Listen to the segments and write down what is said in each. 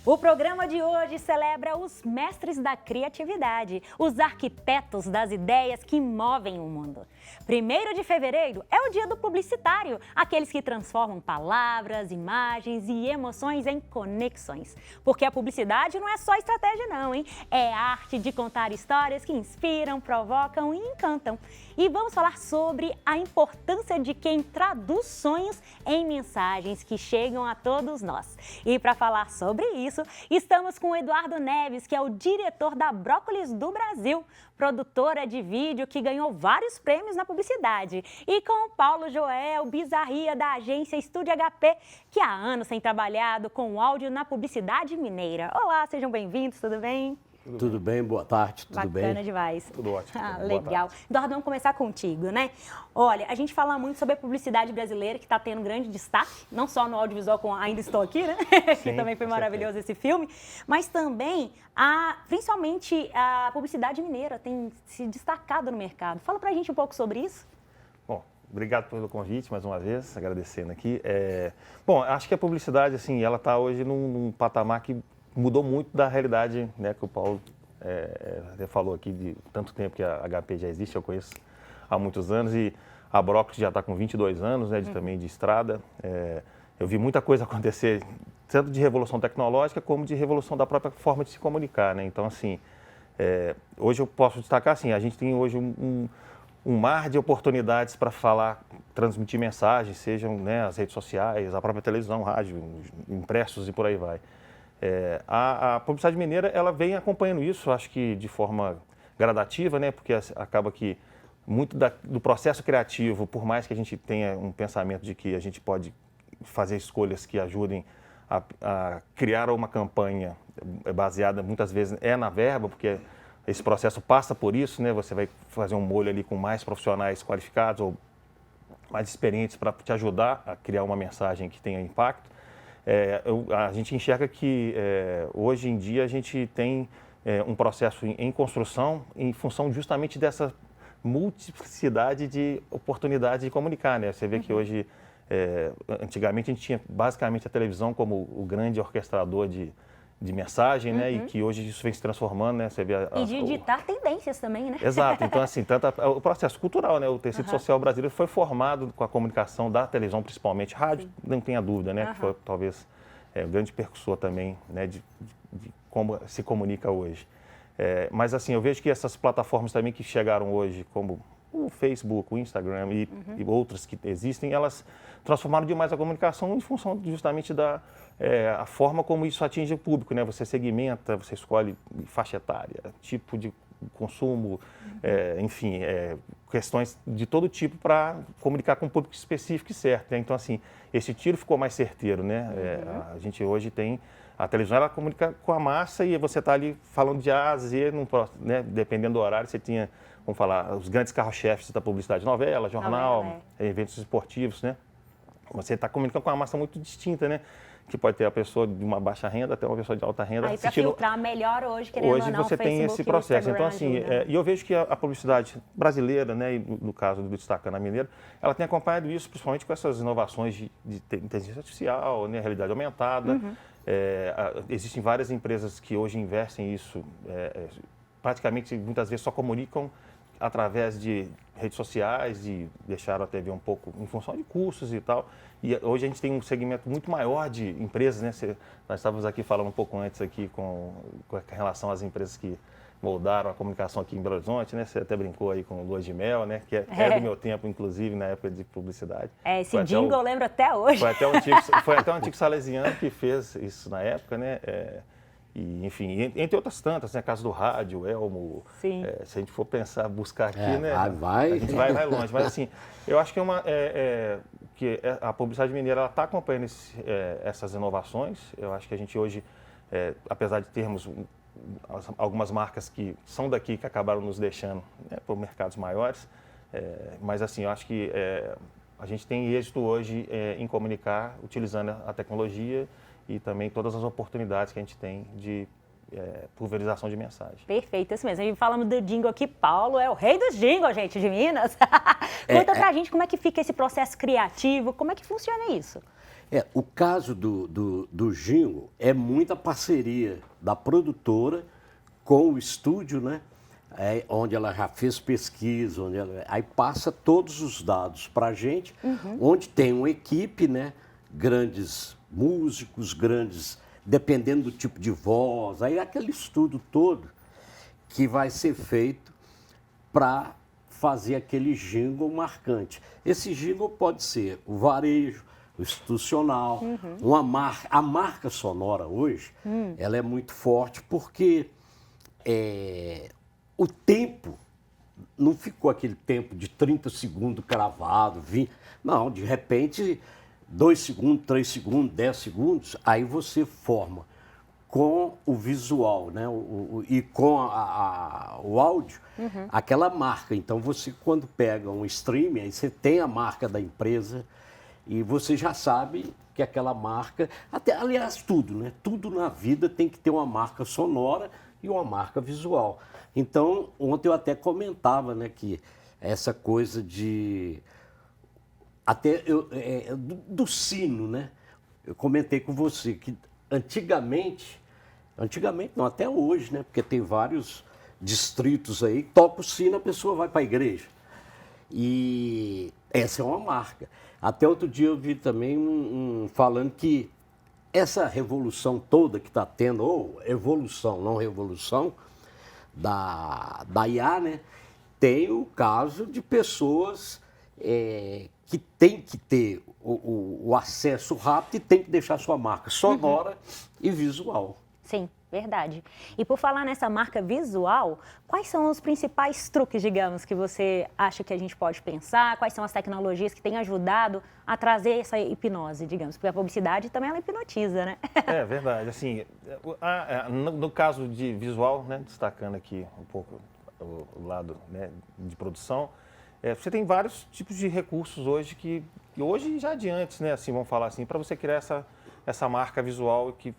O programa de hoje celebra os mestres da criatividade, os arquitetos das ideias que movem o mundo. 1º de fevereiro é o dia do publicitário, aqueles que transformam palavras, imagens e emoções em conexões. Porque a publicidade não é só estratégia não, hein? É arte de contar histórias que inspiram, provocam e encantam. E vamos falar sobre a importância de quem traduz sonhos em mensagens que chegam a todos nós. E para falar sobre isso, estamos com o Eduardo Neves, que é o diretor da Brócolis do Brasil, produtora de vídeo que ganhou vários prêmios na publicidade. E com o Paulo Joel Bizarria, da agência Estúdio HP, que há anos tem trabalhado com áudio na publicidade mineira. Olá, sejam bem-vindos, tudo bem? Tudo bem, boa tarde, tudo bem? Bacana demais. Tudo ótimo. Legal. Eduardo, vamos começar contigo, né? Olha, a gente fala muito sobre a publicidade brasileira, que está tendo grande destaque, não só no audiovisual com Ainda Estou Aqui, né? Sim, que também foi maravilhoso esse filme, mas também, principalmente, a publicidade mineira tem se destacado no mercado. Fala pra gente um pouco sobre isso. Bom, obrigado pelo convite, mais uma vez, agradecendo aqui. Bom, acho que a publicidade, assim, ela está hoje num patamar que mudou muito da realidade, né, que o Paulo falou aqui, de tanto tempo que a HP já existe, eu conheço há muitos anos, e a Brócolis já está com 22 anos, né, também de estrada. Eu vi muita coisa acontecer, tanto de revolução tecnológica como de revolução da própria forma de se comunicar, né? Então, assim, hoje eu posso destacar, assim, a gente tem hoje um mar de oportunidades para falar, transmitir mensagens, sejam, né, as redes sociais, a própria televisão, rádio, impressos e por aí vai. A publicidade mineira, ela vem acompanhando isso, acho que de forma gradativa, né? Porque acaba que muito do processo criativo, por mais que a gente tenha um pensamento de que a gente pode fazer escolhas que ajudem a criar uma campanha baseada, muitas vezes, na verba, porque esse processo passa por isso, né? Você vai fazer um molho ali com mais profissionais qualificados ou mais experientes para te ajudar a criar uma mensagem que tenha impacto. A gente enxerga que hoje em dia a gente tem um processo em construção em função justamente dessa multiplicidade de oportunidades de comunicar, né? Você vê que hoje, antigamente a gente tinha basicamente a televisão como o grande orquestrador de mensagem, né? E que hoje isso vem se transformando, né? Você vê E de ditar tendências também, né? Exato. Então, assim, o processo cultural, né? O tecido social brasileiro foi formado com a comunicação da televisão, principalmente. Rádio, não tenha dúvida, né? Que foi, talvez, o grande percussor também, né? De como se comunica hoje. Mas, assim, eu vejo que essas plataformas também que chegaram hoje, como o Facebook, o Instagram e outras que existem, elas transformaram demais a comunicação em função justamente a forma como isso atinge o público, né? Você segmenta, você escolhe faixa etária, tipo de consumo, enfim, questões de todo tipo para comunicar com um público específico e certo, né? Então, assim, esse tiro ficou mais certeiro, né? A gente hoje tem a televisão, ela comunica com a massa e você está ali falando de A a Z, né? Dependendo do horário, você tinha, vamos falar, os grandes carro-chefes da publicidade, novela, jornal, eventos esportivos, né? Você está comunicando com uma massa muito distinta, né? Que pode ter a pessoa de uma baixa renda até uma pessoa de alta renda. Aí para filtrar melhor hoje, querendo ou não, hoje você tem esse processo. Então, assim, e eu vejo que a publicidade brasileira, né, e no caso do Destacando a Mineira, ela tem acompanhado isso, principalmente com essas inovações de inteligência artificial, né, realidade aumentada. Existem várias empresas que hoje investem nisso, praticamente, muitas vezes, só comunicam através de redes sociais e deixaram a TV um pouco em função de custos e tal. E hoje a gente tem um segmento muito maior de empresas, né? Nós estávamos aqui falando um pouco antes aqui com relação às empresas que moldaram a comunicação aqui em Belo Horizonte, né? Você até brincou aí com Lua de Mel, né? Que é do meu tempo, inclusive, na época de publicidade. Esse jingle eu lembro até hoje. Foi até o antigo salesiano que fez isso na época, né? E, enfim, entre outras tantas, né? Casa do Rádio, Elmo. Sim. Se a gente for pensar, buscar aqui, né? A gente vai longe. Mas, assim, eu acho que que a publicidade mineira está acompanhando essas inovações. Eu acho que a gente hoje, apesar de termos algumas marcas que são daqui, que acabaram nos deixando, né, por mercados maiores, mas, assim, eu acho que a gente tem êxito hoje em comunicar utilizando a tecnologia e também todas as oportunidades que a gente tem de pulverização de mensagem. Perfeito, isso mesmo. E falamos do jingle aqui, Paulo é o rei dos jingles, gente, de Minas. Conta pra gente como é que fica esse processo criativo, como é que funciona isso? O caso do jingle é muita parceria da produtora com o estúdio, né? Onde ela já fez pesquisa, aí passa todos os dados para a gente, onde tem uma equipe, né? Grandes músicos, dependendo do tipo de voz, aí aquele estudo todo que vai ser feito para fazer aquele jingle marcante. Esse jingle pode ser o varejo, o institucional, a marca sonora hoje, ela é muito forte porque o tempo não ficou aquele tempo de 30 segundos cravado, 20, não, de repente 2 segundos, 3 segundos, 10 segundos, aí você forma com o visual, né? E com o áudio, aquela marca. Então, você quando pega um streaming, aí você tem a marca da empresa e você já sabe que aquela marca, aliás, tudo, né? Tudo na vida tem que ter uma marca sonora e uma marca visual. Então, ontem eu até comentava, né, que essa coisa do sino, né? Eu comentei com você que antigamente não, até hoje, né? Porque tem vários distritos aí, toca o sino, a pessoa vai para a igreja. E essa é uma marca. Até outro dia eu vi também falando que essa revolução toda que está tendo, ou evolução, não revolução, da IA, né? Tem o caso de pessoas que têm que ter o acesso rápido e tem que deixar sua marca sonora e visual. Sim, verdade. E por falar nessa marca visual, quais são os principais truques, digamos, que você acha que a gente pode pensar? Quais são as tecnologias que têm ajudado a trazer essa hipnose, digamos? Porque a publicidade também ela hipnotiza, né? É verdade. Assim, no caso de visual, né, destacando aqui um pouco o lado, né, de produção, você tem vários tipos de recursos hoje que hoje já adiante, né, assim, vamos falar assim, para você criar essa marca visual que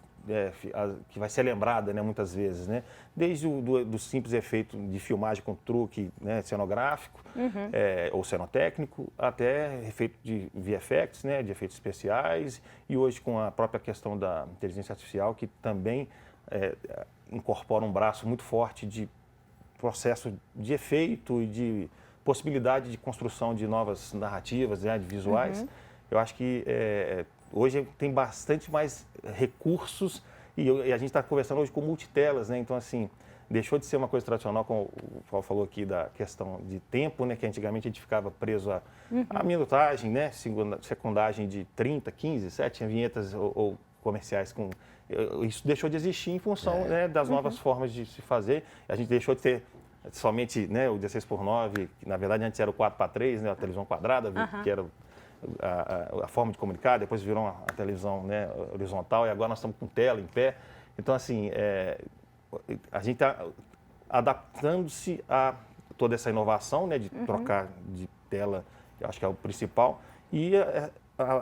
vai ser lembrada, né, muitas vezes, né? Desde do simples efeito de filmagem com truque, né, cenográfico ou cenotécnico, até efeito de VFX, né, de efeitos especiais, e hoje com a própria questão da inteligência artificial, que também incorpora um braço muito forte de processo de efeito e de possibilidade de construção de novas narrativas, né, de visuais. Eu acho que hoje tem bastante mais recursos e a gente está conversando hoje com multitelas, né? Então, assim, deixou de ser uma coisa tradicional, como o Paulo falou aqui, da questão de tempo, né? Que antigamente a gente ficava preso à minutagem, né? Secundagem de 30, 15, 7 tinha vinhetas ou comerciais com... Isso deixou de existir em função, né, das novas formas de se fazer. A gente deixou de ter somente, né, o 16:9, que na verdade antes era o 4:3, né? A televisão quadrada, que era... A forma de comunicar, depois virou a televisão, né, horizontal, e agora nós estamos com tela em pé. Então, assim, a gente está adaptando-se a toda essa inovação, né, de trocar de tela, eu acho que é o principal, e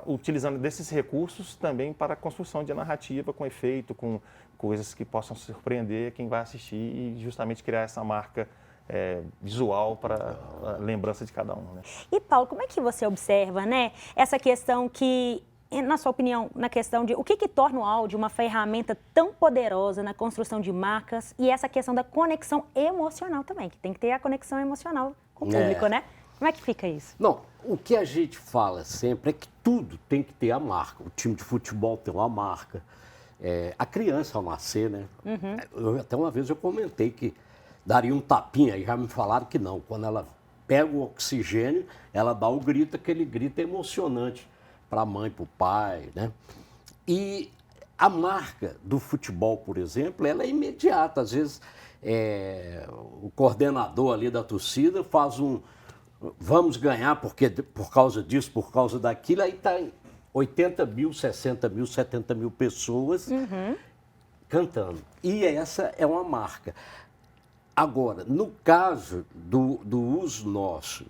utilizando desses recursos também para a construção de narrativa com efeito, com coisas que possam surpreender quem vai assistir e justamente criar essa marca visual para a lembrança de cada um, né? E Paulo, como é que você observa, né, essa questão que, na sua opinião, na questão de o que torna o áudio uma ferramenta tão poderosa na construção de marcas e essa questão da conexão emocional também, que tem que ter a conexão emocional com o público, né? Como é que fica isso? Não, o que a gente fala sempre é que tudo tem que ter a marca. O time de futebol tem uma marca, a criança ao nascer, né? Até uma vez eu comentei que daria um tapinha, e já me falaram que não. Quando ela pega o oxigênio, ela dá o grito, aquele grito é emocionante para a mãe, para o pai, né? E a marca do futebol, por exemplo, ela é imediata. Às vezes, o coordenador ali da torcida faz vamos ganhar porque, por causa disso, por causa daquilo, aí está 80 mil, 60 mil, 70 mil pessoas cantando. E essa é uma marca. Agora, no caso do uso nosso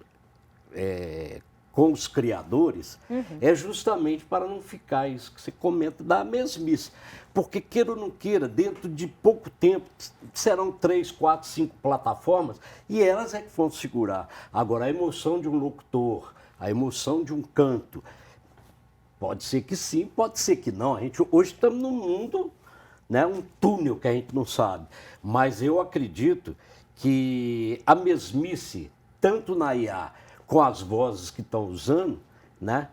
com os criadores, é justamente para não ficar isso que você comenta da mesmice. Porque, queira ou não queira, dentro de pouco tempo, serão 3, 4, 5 plataformas e elas é que vão segurar. Agora, a emoção de um locutor, a emoção de um canto, Pode ser que sim, pode ser que não. A gente hoje estamos num mundo, né, um túnel que a gente não sabe. Mas eu acredito que a mesmice, tanto na IA com as vozes que estão usando, né,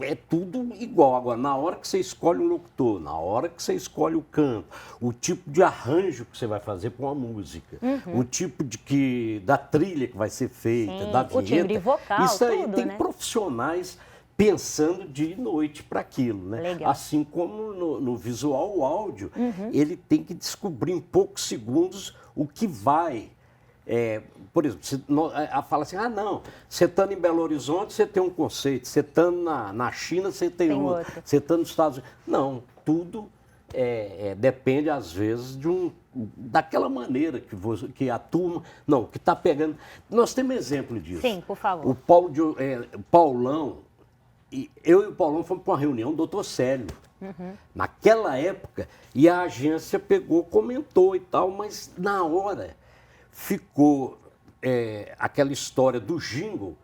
é tudo igual. Agora, na hora que você escolhe um locutor, na hora que você escolhe o canto, o tipo de arranjo que você vai fazer para uma música, o tipo da trilha que vai ser feita, Sim, da o timbre vinheta, vocal, isso aí tudo, tem né? profissionais pensando dia e noite para aquilo, né? Legal. Assim como no visual, o áudio, ele tem que descobrir em poucos segundos o que vai. Por exemplo, fala assim, não, você estando em Belo Horizonte, você tem um conceito, você estando na China, você tem outro, você estando nos Estados Unidos. Não, tudo depende, às vezes, daquela maneira que a turma... Não, que está pegando... Nós temos exemplo disso. Sim, por favor. O Paulão, eu e o Paulão fomos para uma reunião do Dr. Célio, naquela época, e a agência comentou e tal, mas na hora ficou aquela história do jingle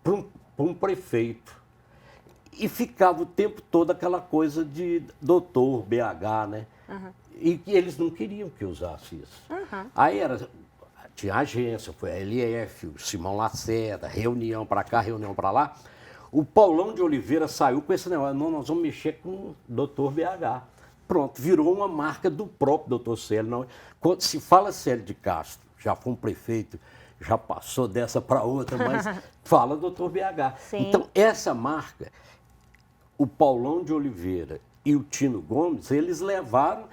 para um prefeito. E ficava o tempo todo aquela coisa de doutor, BH, né? E que eles não queriam que usasse isso. Aí tinha agência, foi a LF, o Simão Lacerda, reunião para cá, reunião para lá. O Paulão de Oliveira saiu com esse negócio, não, nós vamos mexer com o doutor BH. Pronto, virou uma marca do próprio doutor Célio. Não, quando se fala Célio de Castro, já foi um prefeito, já passou dessa para outra, mas fala doutor BH. Sim. Então, essa marca, o Paulão de Oliveira e o Tino Gomes, eles levaram,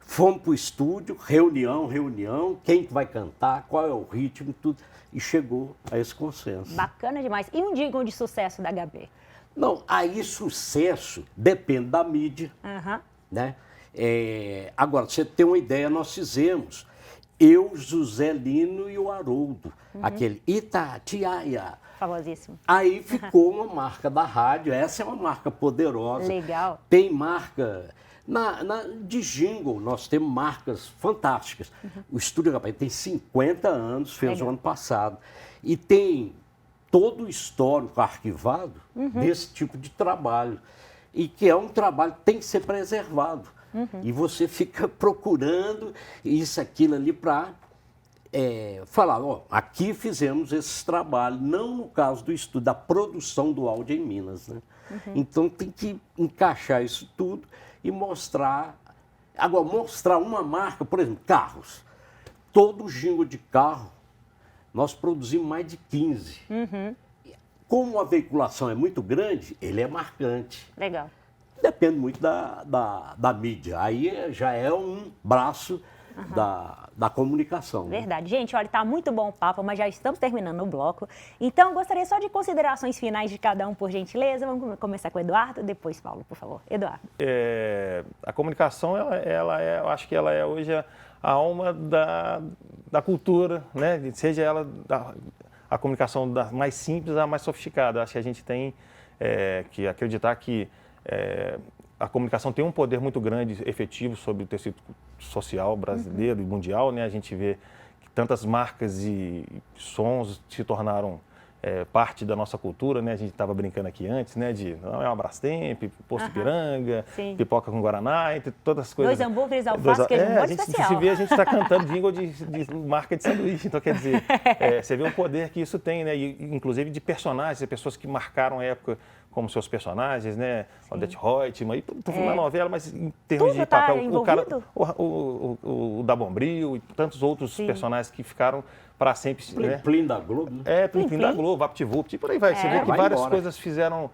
fomos para o estúdio, reunião, quem que vai cantar, qual é o ritmo, tudo, e chegou a esse consenso. Bacana demais. E um jingle de sucesso da HB? Não, aí sucesso depende da mídia, né? Agora, você tem uma ideia, nós fizemos, eu, José Lino e o Haroldo, aquele Itatiaia. Famosíssimo. Aí ficou uma marca da rádio, essa é uma marca poderosa. Legal. Tem marca de jingle, nós temos marcas fantásticas. O Estúdio HP tem 50 anos, fez o ano passado. E tem todo o histórico arquivado desse tipo de trabalho. E que é um trabalho que tem que ser preservado. E você fica procurando isso, aquilo ali para falar, aqui fizemos esse trabalho, não no caso do estudo, da produção do áudio em Minas, né? Então tem que encaixar isso tudo e mostrar. Agora, mostrar uma marca, por exemplo, carros. Todo jingle de carro, nós produzimos mais de 15. Como a veiculação é muito grande, ele é marcante. Legal. Depende muito da mídia. Aí já é um braço da comunicação. Verdade. Gente, olha, tá muito bom o papo, mas já estamos terminando o bloco. Então, gostaria só de considerações finais de cada um, por gentileza. Vamos começar com o Eduardo, depois Paulo, por favor. Eduardo. A comunicação, eu acho que ela é hoje a alma da cultura, né? Seja ela a comunicação mais simples à mais sofisticada. Acho que a gente tem que acreditar que a comunicação tem um poder muito grande, efetivo, sobre o tecido social brasileiro e mundial, né? A gente vê que tantas marcas e sons se tornaram parte da nossa cultura, né? A gente estava brincando aqui antes, né? Não é uma Brastemp, Posto Ipiranga, pipoca com Guaraná, entre todas as coisas. 2 hambúrgueres, alface, queijo, molho especial. Se vê, a gente está cantando jingle de marca de sanduíche. Então, quer dizer, você vê o poder que isso tem, né? E, inclusive de personagens, de pessoas que marcaram a época como seus personagens, né? Odete Reutemann, estou falando da novela, mas em termos tudo de papel, envolvido? o da Bombril e tantos outros personagens que ficaram para sempre. Plim da Globo, né? Plim da Globo, VaptVupt, por aí vai. Você vê que várias embora. coisas fizeram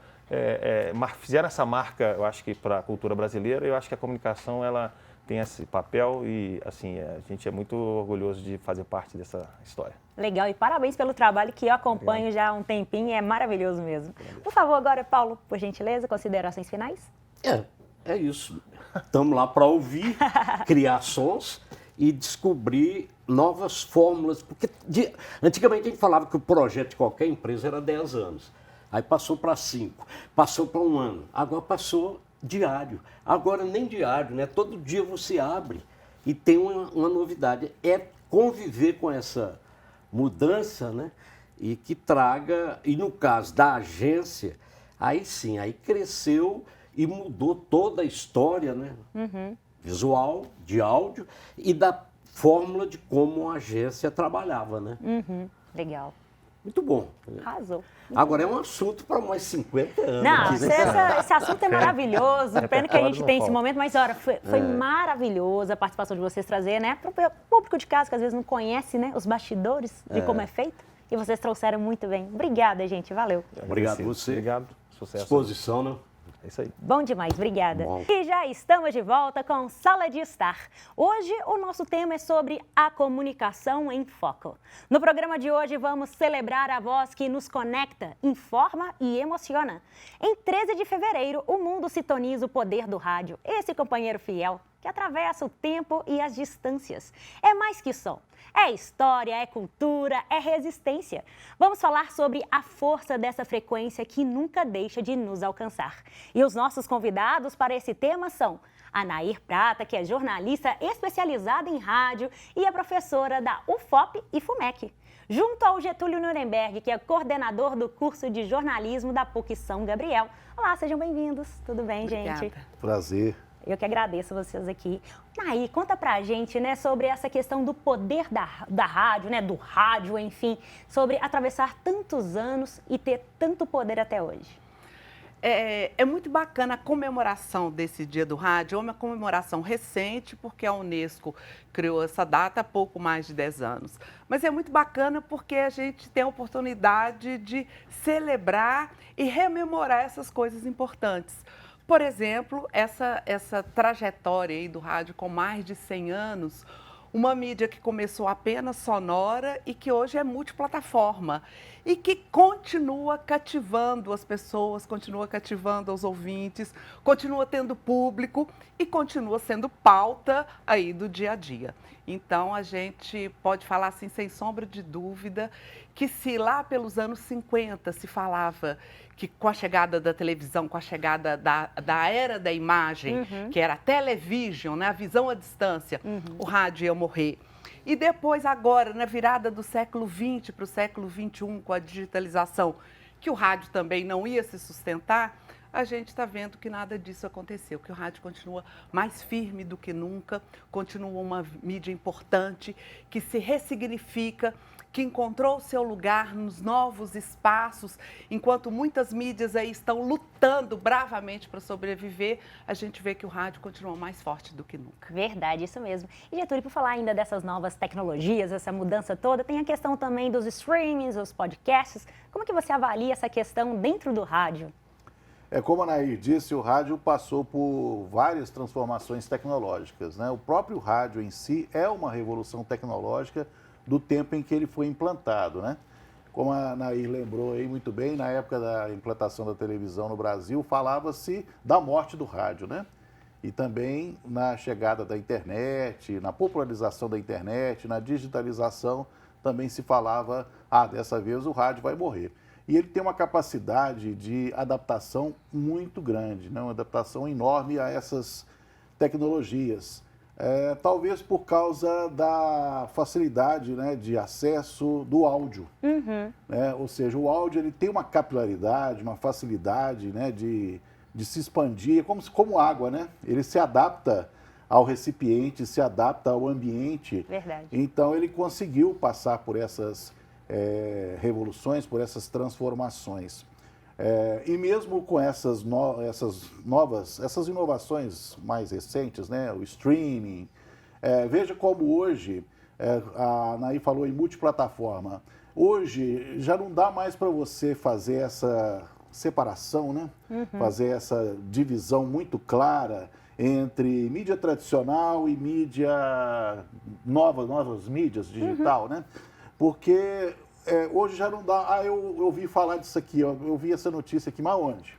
essa marca, eu acho que para a cultura brasileira. Eu acho que a comunicação, ela tem esse papel e, assim, a gente é muito orgulhoso de fazer parte dessa história. Legal, e parabéns pelo trabalho que eu acompanho já há um tempinho, é maravilhoso mesmo. Por favor, agora, Paulo, por gentileza, considerações finais? É isso. Estamos lá para ouvir, criar sons e descobrir novas fórmulas. Porque antigamente a gente falava que o projeto de qualquer empresa era 10 anos. Aí passou para 5, passou para 1 ano, agora passou diário. Agora nem diário, né? Todo dia você abre e tem uma novidade. É conviver com essa mudança, né? E que traga, e no caso da agência, Aí sim, aí cresceu e mudou toda a história, né? Visual, de áudio e da fórmula de como a agência trabalhava, né? Legal. Muito bom. Arrasou. Agora é um assunto para mais 50 anos. Não, aqui, né? esse assunto é maravilhoso. Pena que a gente não tem esse falta. momento, mas olha, foi maravilhoso a participação de vocês trazer, né? Para o público de casa que às vezes não conhece, né? Os bastidores de como é feito. E vocês trouxeram muito bem. Obrigada, gente. Valeu. Obrigado a você. Obrigado. Sucesso. Disposição, né? É isso aí. Bom demais, obrigada. Bom. E já estamos de volta com Sala de Estar. Hoje o nosso tema é sobre a comunicação em foco. No programa de hoje vamos celebrar a voz que nos conecta, informa e emociona. Em 13 de fevereiro, o mundo sintoniza o poder do rádio, esse companheiro fiel que atravessa o tempo e as distâncias. É mais que som. É história, é cultura, é resistência. Vamos falar sobre a força dessa frequência que nunca deixa de nos alcançar. E os nossos convidados para esse tema são a Nair Prata, que é jornalista especializada em rádio e é professora da UFOP e FUMEC. Junto ao Getúlio Nuremberg, que é coordenador do curso de jornalismo da PUC São Gabriel. Olá, sejam bem-vindos. Tudo bem, Obrigada. gente? Prazer. Eu que agradeço vocês aqui. Nair, conta pra gente, né, sobre essa questão do poder da rádio, né, do rádio, enfim, sobre atravessar tantos anos e ter tanto poder até hoje. É muito bacana a comemoração desse Dia do Rádio, é uma comemoração recente, porque a Unesco criou essa data há pouco mais de 10 anos. Mas é muito bacana porque a gente tem a oportunidade de celebrar e rememorar essas coisas importantes. Por exemplo, essa trajetória aí do rádio com mais de 100 anos, uma mídia que começou apenas sonora e que hoje é multiplataforma e que continua cativando as pessoas, continua cativando os ouvintes, continua tendo público e continua sendo pauta aí do dia a dia. Então, a gente pode falar assim, sem sombra de dúvida, que se lá pelos anos 50 se falava que com a chegada da televisão, com a chegada da era da imagem, que era a television, né, a visão à distância, o rádio ia morrer. E depois, agora, na virada do século XX para o século XXI, com a digitalização, que o rádio também não ia se sustentar, a gente está vendo que nada disso aconteceu, que o rádio continua mais firme do que nunca, continua uma mídia importante, que se ressignifica, que encontrou o seu lugar nos novos espaços, enquanto muitas mídias aí estão lutando bravamente para sobreviver, a gente vê que o rádio continua mais forte do que nunca. Verdade, isso mesmo. E Getúlio, por falar ainda dessas novas tecnologias, essa mudança toda, tem a questão também dos streamings, os podcasts. Como que você avalia essa questão dentro do rádio? Como a Nair disse, o rádio passou por várias transformações tecnológicas, né? O próprio rádio em si é uma revolução tecnológica do tempo em que ele foi implantado, né? Como a Nair lembrou aí muito bem, na época da implantação da televisão no Brasil, falava-se da morte do rádio, né? E também na chegada da internet, na popularização da internet, na digitalização, também se falava, dessa vez o rádio vai morrer. E ele tem uma capacidade de adaptação muito grande, né? Uma adaptação enorme a essas tecnologias. Talvez por causa da facilidade, né, de acesso do áudio. Né? Ou seja, o áudio ele tem uma capilaridade, uma facilidade, né, de se expandir, como água, né? Ele se adapta ao recipiente, se adapta ao ambiente. Verdade. Então ele conseguiu passar por essas revoluções, por essas transformações. E mesmo com essas inovações mais recentes, né, o streaming, veja como hoje, a Nair falou em multiplataforma, hoje já não dá mais para você fazer essa separação, né? Fazer essa divisão muito clara entre mídia tradicional e mídia novas mídias digital, né? Porque hoje já não dá, eu ouvi falar disso aqui, eu vi essa notícia aqui, mas onde?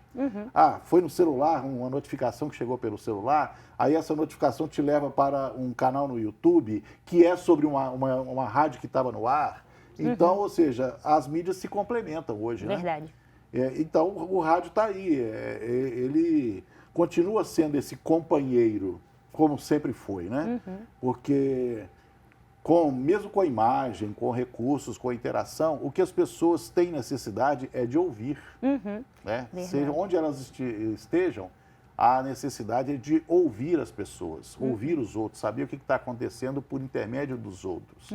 Foi no celular, uma notificação que chegou pelo celular, aí essa notificação te leva para um canal no YouTube, que é sobre uma rádio que estava no ar. Então, ou seja, as mídias se complementam hoje, né? Verdade. Então, o rádio está aí, ele continua sendo esse companheiro, como sempre foi, né? Porque mesmo com a imagem, com recursos, com a interação, o que as pessoas têm necessidade é de ouvir. Né? Seja onde elas estejam, a necessidade é de ouvir as pessoas, ouvir os outros, saber o que está acontecendo por intermédio dos outros.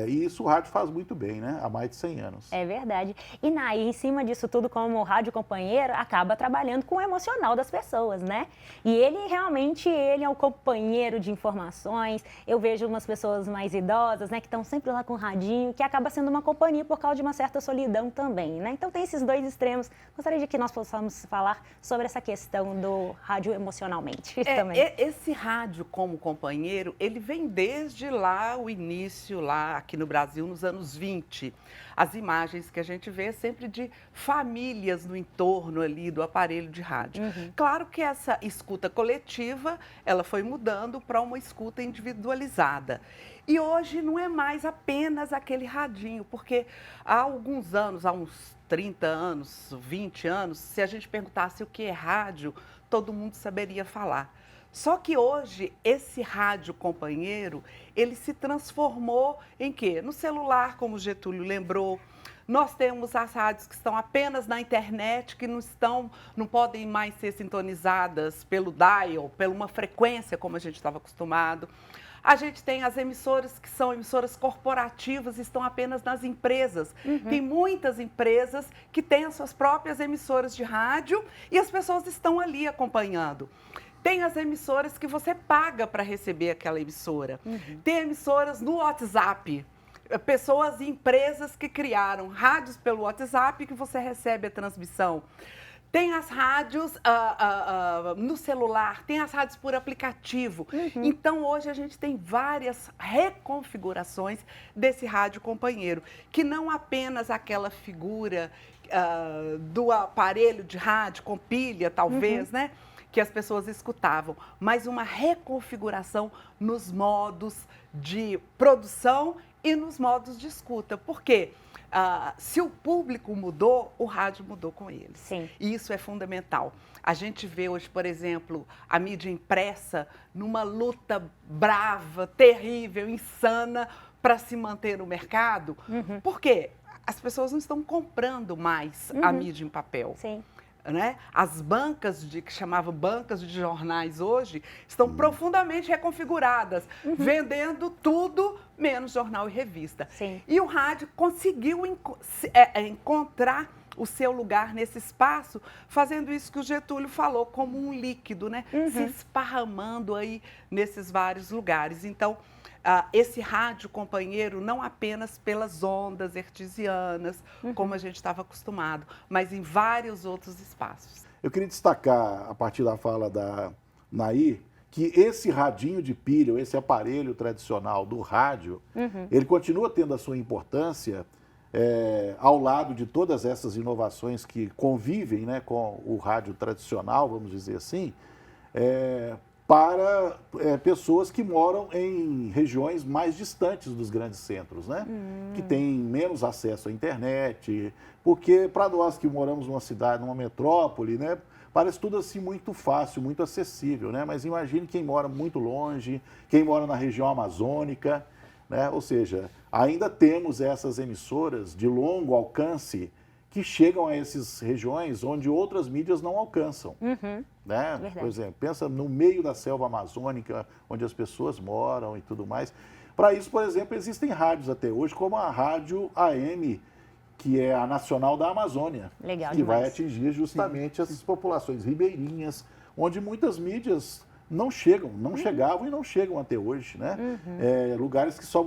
E isso o rádio faz muito bem, né? Há mais de 100 anos. É verdade. E Nair, em cima disso tudo, como rádio companheiro, acaba trabalhando com o emocional das pessoas, né? E ele realmente, ele é o companheiro de informações. Eu vejo umas pessoas mais idosas, né, que estão sempre lá com o radinho, que acaba sendo uma companhia por causa de uma certa solidão também, né? Então tem esses dois extremos. Gostaria de que nós possamos falar sobre essa questão do rádio emocionalmente também. Esse rádio como companheiro, ele vem desde lá, o início lá, aqui no Brasil, nos anos 20. As imagens que a gente vê é sempre de famílias no entorno ali do aparelho de rádio. Claro que essa escuta coletiva, ela foi mudando para uma escuta individualizada. E hoje não é mais apenas aquele radinho, porque há alguns anos, há uns 30 anos, 20 anos, se a gente perguntasse o que é rádio, todo mundo saberia falar. Só que hoje, esse rádio companheiro, ele se transformou em quê? No celular, como o Getúlio lembrou. Nós temos as rádios que estão apenas na internet, que não podem mais ser sintonizadas pelo dial, pela uma frequência como a gente estava acostumado. A gente tem as emissoras que são emissoras corporativas, estão apenas nas empresas. Tem muitas empresas que têm as suas próprias emissoras de rádio e as pessoas estão ali acompanhando. Tem as emissoras que você paga para receber aquela emissora. Tem emissoras no WhatsApp. Pessoas e empresas que criaram rádios pelo WhatsApp que você recebe a transmissão. Tem as rádios no celular, tem as rádios por aplicativo. Então, hoje a gente tem várias reconfigurações desse rádio companheiro, que não apenas aquela figura do aparelho de rádio com pilha, talvez, né? Que as pessoas escutavam, mas uma reconfiguração nos modos de produção e nos modos de escuta. Por quê? Se o público mudou, o rádio mudou com eles. Sim. E isso é fundamental. A gente vê hoje, por exemplo, a mídia impressa numa luta brava, terrível, insana para se manter no mercado. Por quê? As pessoas não estão comprando mais a mídia em papel. Sim. Né? As bancas, que chamavam bancas de jornais hoje, estão profundamente reconfiguradas, vendendo tudo menos jornal e revista. Sim. E o rádio conseguiu encontrar o seu lugar nesse espaço, fazendo isso que o Getúlio falou, como um líquido, né? Se esparramando aí nesses vários lugares. Então, esse rádio companheiro, não apenas pelas ondas hertzianas, como a gente estava acostumado, mas em vários outros espaços. Eu queria destacar, a partir da fala da Nair, que esse radinho de pilha, esse aparelho tradicional do rádio, ele continua tendo a sua importância ao lado de todas essas inovações que convivem, né, com o rádio tradicional, vamos dizer assim, para pessoas que moram em regiões mais distantes dos grandes centros, né? Que têm menos acesso à internet, porque para nós que moramos numa cidade, numa metrópole, né, parece tudo assim muito fácil, muito acessível, né? Mas imagine quem mora muito longe, quem mora na região amazônica, né? Ou seja, ainda temos essas emissoras de longo alcance que chegam a essas regiões onde outras mídias não alcançam. Né? Por exemplo, pensa no meio da selva amazônica, onde as pessoas moram e tudo mais. Para isso, por exemplo, existem rádios até hoje, como a Rádio AM, que é a nacional da Amazônia, Legal que demais. vai atingir justamente essas populações ribeirinhas, onde muitas mídias não chegam, não chegavam e não chegam até hoje, né? Lugares que só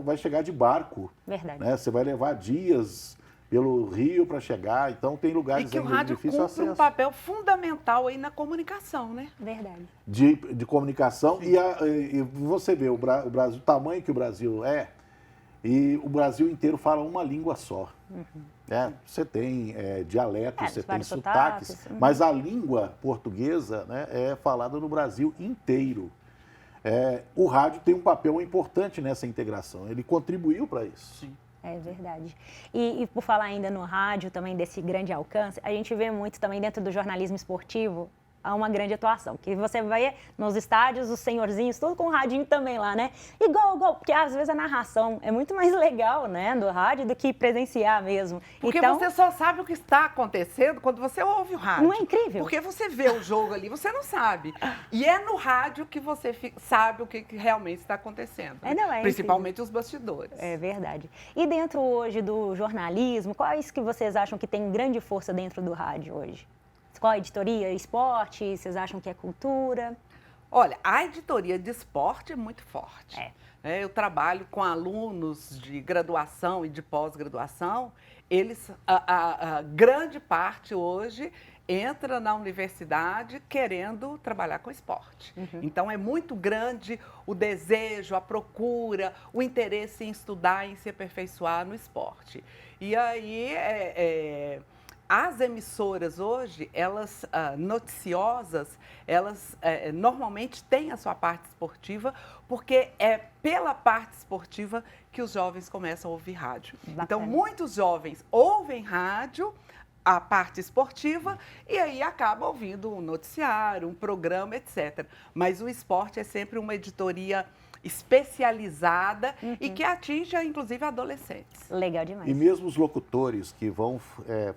vai chegar de barco. Verdade. Né? Você vai levar dias pelo rio para chegar, então tem lugares E que o ainda de rádio difícil cumpre acesso. um papel fundamental aí na comunicação, né? Verdade. De comunicação e você vê o Brasil, o tamanho que o Brasil é, e o Brasil inteiro fala uma língua só. Né? Você tem dialetos, você tem vários sotaques, sotaques. mas a língua portuguesa, né, é falada no Brasil inteiro. O rádio tem um papel importante nessa integração, ele contribuiu para isso. Sim. É verdade. E por falar ainda no rádio, também desse grande alcance, a gente vê muito também dentro do jornalismo esportivo, a uma grande atuação. Que você vai nos estádios, os senhorzinhos, tudo com o radinho também lá, né? E gol, porque às vezes a narração é muito mais legal, né, do rádio do que presenciar mesmo. Porque então, você só sabe o que está acontecendo quando você ouve o rádio. Não é incrível? Porque você vê o jogo ali, você não sabe. E é no rádio que você sabe o que realmente está acontecendo. Não, é principalmente os bastidores. É verdade. E dentro hoje do jornalismo, quais que vocês acham que tem grande força dentro do rádio hoje? Qual a editoria? Esporte? Vocês acham que é cultura? Olha, a editoria de esporte é muito forte. Eu trabalho com alunos de graduação e de pós-graduação. A grande parte hoje entra na universidade querendo trabalhar com esporte. Então, é muito grande o desejo, a procura, o interesse em estudar, em se aperfeiçoar no esporte. E aí, as emissoras hoje, elas noticiosas, elas normalmente têm a sua parte esportiva, porque é pela parte esportiva que os jovens começam a ouvir rádio. Bacana. Então, muitos jovens ouvem rádio, a parte esportiva, e aí acaba ouvindo um noticiário, um programa, etc. Mas o esporte é sempre uma editoria especializada e que atinge, inclusive, adolescentes. Legal demais. E mesmo os locutores que vão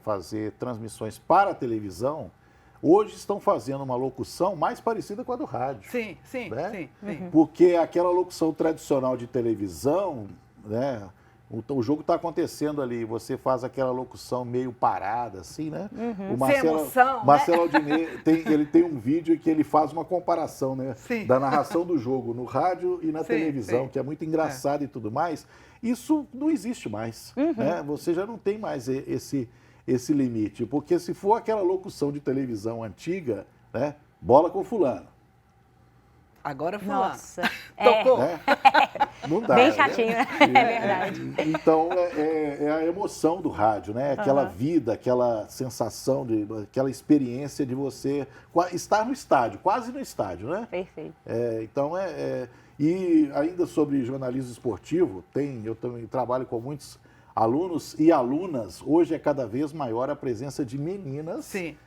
fazer transmissões para a televisão, hoje estão fazendo uma locução mais parecida com a do rádio. Sim, sim, né? sim. Porque aquela locução tradicional de televisão, né? O jogo está acontecendo ali, você faz aquela locução meio parada, assim, né? O Sem emoção, Marcelo Aldinê, ele tem um vídeo que ele faz uma comparação, né? Sim. Da narração do jogo no rádio e na televisão, que é muito engraçado e tudo mais. Isso não existe mais, né? Você já não tem mais esse limite, porque se for aquela locução de televisão antiga, né? Bola com fulano. Agora fulano. Nossa. Tocou. Né? Não dá. Bem chatinho, né? É verdade. Então, é a emoção do rádio, né? Aquela vida, aquela sensação, aquela experiência de você estar no estádio, quase no estádio, né? Perfeito. Então, E ainda sobre jornalismo esportivo, eu também trabalho com muitos alunos e alunas. Hoje é cada vez maior a presença de meninas Sim.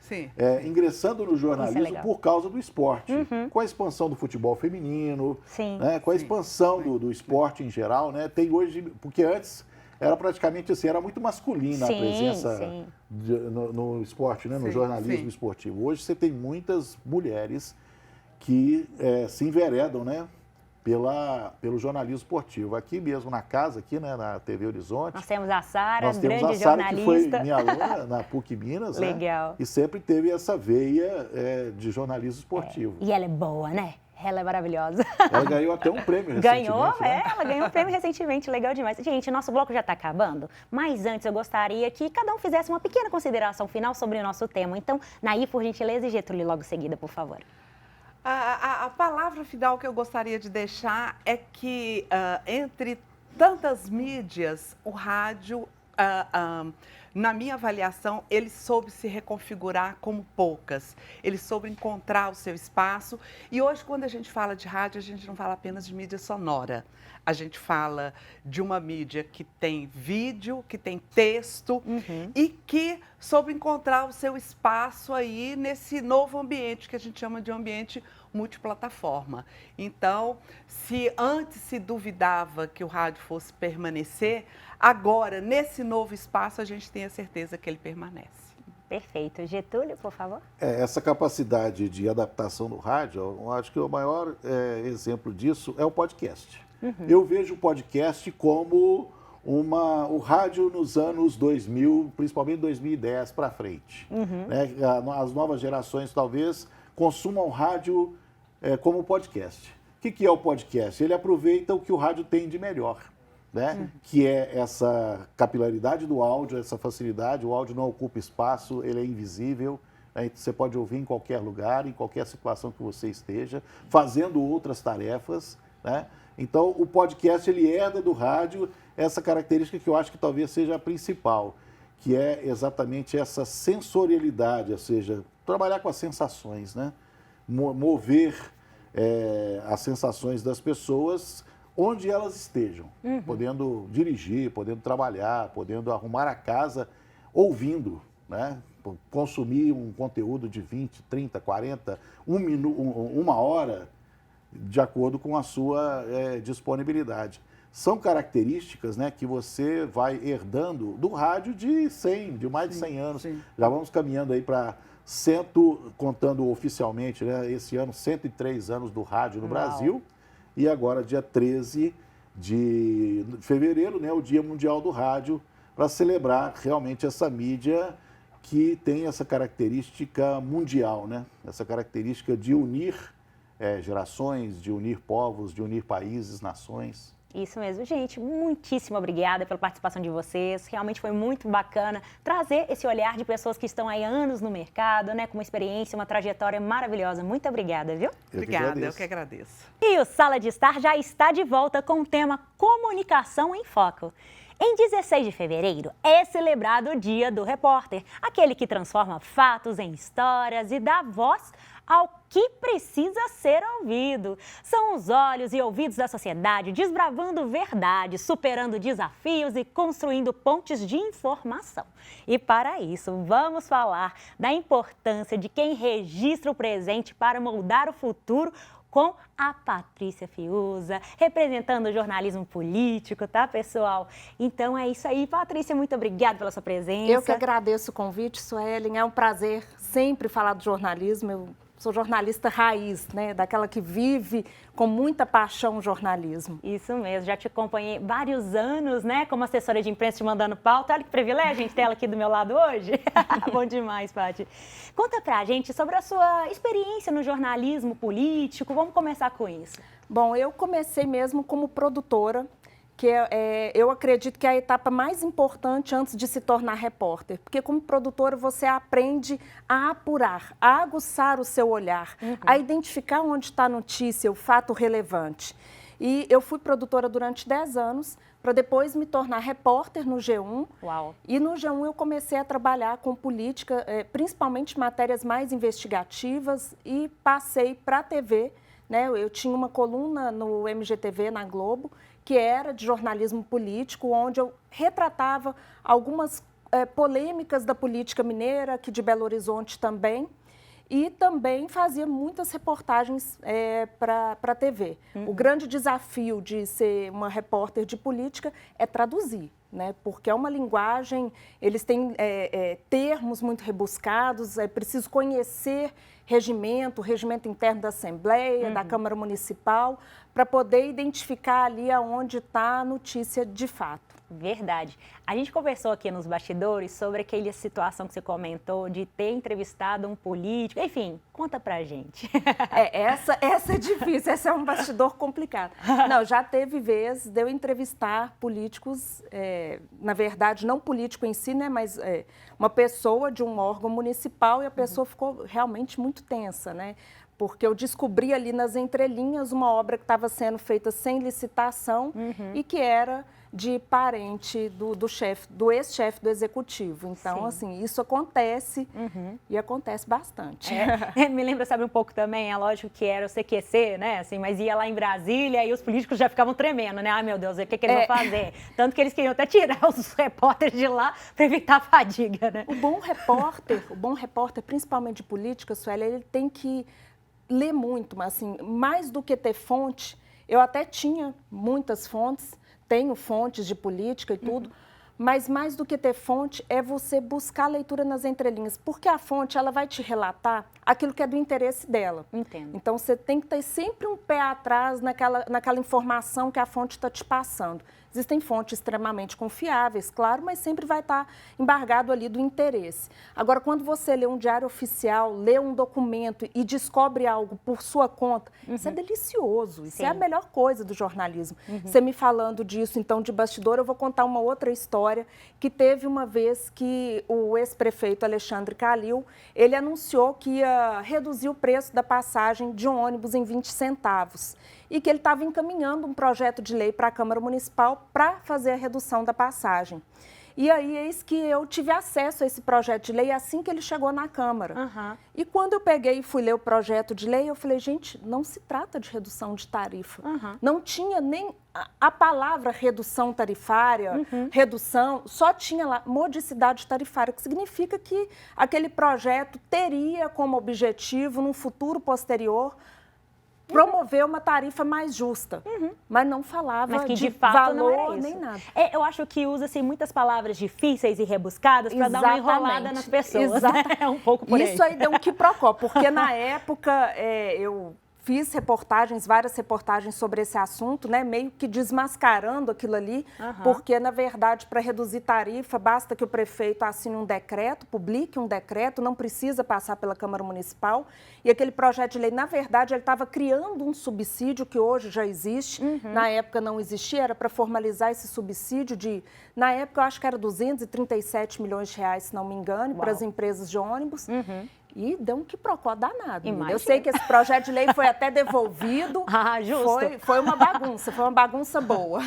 ingressando no jornalismo legal. por causa do esporte. Com a expansão do futebol feminino, Sim. né, com a expansão do esporte em geral, né, tem hoje, porque antes era praticamente assim, era muito masculina a presença no esporte, né, no jornalismo esportivo. Hoje você tem muitas mulheres que se enveredam, né, pelo jornalismo esportivo. Aqui mesmo na casa, aqui, né, na TV Horizonte. Nós temos a Sara, Nós temos grande a Sara, jornalista. que foi minha aluna na PUC Minas, Legal. né? E sempre teve essa veia de jornalismo esportivo. E ela é boa, né? Ela é maravilhosa. Ela ganhou até um prêmio recentemente. Ganhou, né? ela ganhou um prêmio recentemente, legal demais. Gente, nosso bloco já está acabando, mas antes eu gostaria que cada um fizesse uma pequena consideração final sobre o nosso tema. Então, Nair, por gentileza, e Getúlio, logo em seguida, por favor. A palavra final que eu gostaria de deixar é que, entre tantas mídias, o rádio, na minha avaliação, ele soube se reconfigurar como poucas. Ele soube encontrar o seu espaço. E hoje, quando a gente fala de rádio, a gente não fala apenas de mídia sonora. A gente fala de uma mídia que tem vídeo, que tem texto e que soube encontrar o seu espaço aí nesse novo ambiente que a gente chama de ambiente multiplataforma. Então, se antes se duvidava que o rádio fosse permanecer, agora, nesse novo espaço, a gente tem a certeza que ele permanece. Perfeito. Getúlio, por favor. Essa capacidade de adaptação do rádio, eu acho que o maior exemplo disso é o podcast. Eu vejo o podcast como o rádio nos anos 2000, principalmente 2010 para frente. Né? As novas gerações talvez consumam o rádio como podcast. O que é o podcast? Ele aproveita o que o rádio tem de melhor, né? Que é essa capilaridade do áudio, essa facilidade. O áudio não ocupa espaço, ele é invisível. Né? Você pode ouvir em qualquer lugar, em qualquer situação que você esteja, fazendo outras tarefas, né? Então, o podcast, ele herda do rádio essa característica que eu acho que talvez seja a principal, que é exatamente essa sensorialidade, ou seja, trabalhar com as sensações, né? Mover as sensações das pessoas onde elas estejam, podendo dirigir, podendo trabalhar, podendo arrumar a casa, ouvindo, né? consumir um conteúdo de 20, 30, 40, uma hora, de acordo com a sua disponibilidade. São características, né, que você vai herdando do rádio de mais de 100 anos. Sim. Já vamos caminhando aí para contando oficialmente, né, esse ano, 103 anos do rádio no Brasil. E agora, dia 13 de fevereiro, né, o Dia Mundial do Rádio, para celebrar realmente essa mídia que tem essa característica mundial, né? Essa característica de unir gerações, de unir povos, de unir países, nações. Isso mesmo, gente. Muitíssimo obrigada pela participação de vocês. Realmente foi muito bacana trazer esse olhar de pessoas que estão aí há anos no mercado, né? Com uma experiência, uma trajetória maravilhosa. Muito obrigada, viu? Obrigada, eu que agradeço. E o Sala de Estar já está de volta com o tema Comunicação em Foco. Em 16 de fevereiro é celebrado o Dia do Repórter, aquele que transforma fatos em histórias e dá voz ao que precisa ser ouvido. São os olhos e ouvidos da sociedade desbravando verdades, superando desafios e construindo pontes de informação. E para isso, vamos falar da importância de quem registra o presente para moldar o futuro, com a Patrícia Fiuza, representando o jornalismo político, tá, pessoal? Então é isso aí, Patrícia, muito obrigada pela sua presença. Eu que agradeço o convite, Suelen, é um prazer sempre falar do jornalismo. Eu sou jornalista raiz, né, daquela que vive com muita paixão o jornalismo. Isso mesmo, já te acompanhei vários anos, né, como assessora de imprensa te mandando pauta. Olha que privilégio a gente ter ela aqui do meu lado hoje. Bom demais, Paty. Conta pra gente sobre a sua experiência no jornalismo político. Vamos começar com isso. Bom, eu comecei mesmo como produtora, que eu acredito que é a etapa mais importante antes de se tornar repórter, porque como produtora você aprende a apurar, a aguçar o seu olhar, a identificar onde está a notícia, o fato relevante. E eu fui produtora durante 10 anos, para depois me tornar repórter no G1. Uau. E no G1 eu comecei a trabalhar com política, principalmente matérias mais investigativas, e passei para a TV. Né? Eu tinha uma coluna no MGTV, na Globo, que era de jornalismo político, onde eu retratava algumas polêmicas da política mineira, aqui de Belo Horizonte também, e também fazia muitas reportagens para a TV. O grande desafio de ser uma repórter de política é traduzir, né? Porque é uma linguagem, eles têm termos muito rebuscados, é preciso conhecer o regimento interno da Assembleia, da Câmara Municipal, para poder identificar ali aonde está a notícia de fato. Verdade. A gente conversou aqui nos bastidores sobre aquela situação que você comentou de ter entrevistado um político. Enfim, conta pra gente. Essa é difícil, esse é um bastidor complicado. Não, já teve vez de eu entrevistar políticos, na verdade, não político em si, né, mas uma pessoa de um órgão municipal, e a pessoa ficou realmente muito tensa, né? Porque eu descobri ali nas entrelinhas uma obra que estava sendo feita sem licitação e que era de parente do ex-chefe do executivo. Então, Sim. assim, isso acontece e acontece bastante. Me lembra, sabe, um pouco também, é lógico que era o CQC, né, assim, mas ia lá em Brasília e os políticos já ficavam tremendo, né? Ai, meu Deus, o que eles vão fazer? Tanto que eles queriam até tirar os repórteres de lá para evitar a fadiga, né? O bom repórter, principalmente de política, Sueli, ele tem que ler muito, mas assim, mais do que ter fonte, eu até tinha muitas fontes, tenho fontes de política e tudo, mas mais do que ter fonte é você buscar a leitura nas entrelinhas, porque a fonte ela vai te relatar aquilo que é do interesse dela. Entendo. Então você tem que ter sempre um pé atrás naquela informação que a fonte está te passando. Existem fontes extremamente confiáveis, claro, mas sempre vai estar embargado ali do interesse. Agora, quando você lê um diário oficial, lê um documento e descobre algo por sua conta, isso é delicioso, isso é a melhor coisa do jornalismo. Você me falando disso, então, de bastidor, eu vou contar uma outra história que teve uma vez que o ex-prefeito Alexandre Calil, ele anunciou que ia reduzir o preço da passagem de um ônibus em 20 centavos. E que ele estava encaminhando um projeto de lei para a Câmara Municipal para fazer a redução da passagem. E aí, eis que eu tive acesso a esse projeto de lei assim que ele chegou na Câmara. Uhum. E quando eu peguei e fui ler o projeto de lei, eu falei, gente, não se trata de redução de tarifa. Uhum. Não tinha nem a palavra redução tarifária, redução, só tinha lá modicidade tarifária, que significa que aquele projeto teria como objetivo, num futuro posterior, promover uma tarifa mais justa, mas não falava Mas que de fato valor não era isso. nem nada. Eu acho que usa-se muitas palavras difíceis e rebuscadas para dar uma enrolada nas pessoas. Né? É um pouco por Isso aí deu um quiprocó, porque na época eu fiz várias reportagens sobre esse assunto, né, meio que desmascarando aquilo ali, porque, na verdade, para reduzir tarifa, basta que o prefeito assine um decreto, publique um decreto, não precisa passar pela Câmara Municipal. E aquele projeto de lei, na verdade, ele estava criando um subsídio que hoje já existe, na época não existia, era para formalizar esse subsídio na época, eu acho que era 237 milhões de reais, se não me engano, para as empresas de ônibus. E deu um quiprocó danado. Eu sei que esse projeto de lei foi até devolvido. Justo. Foi uma bagunça boa.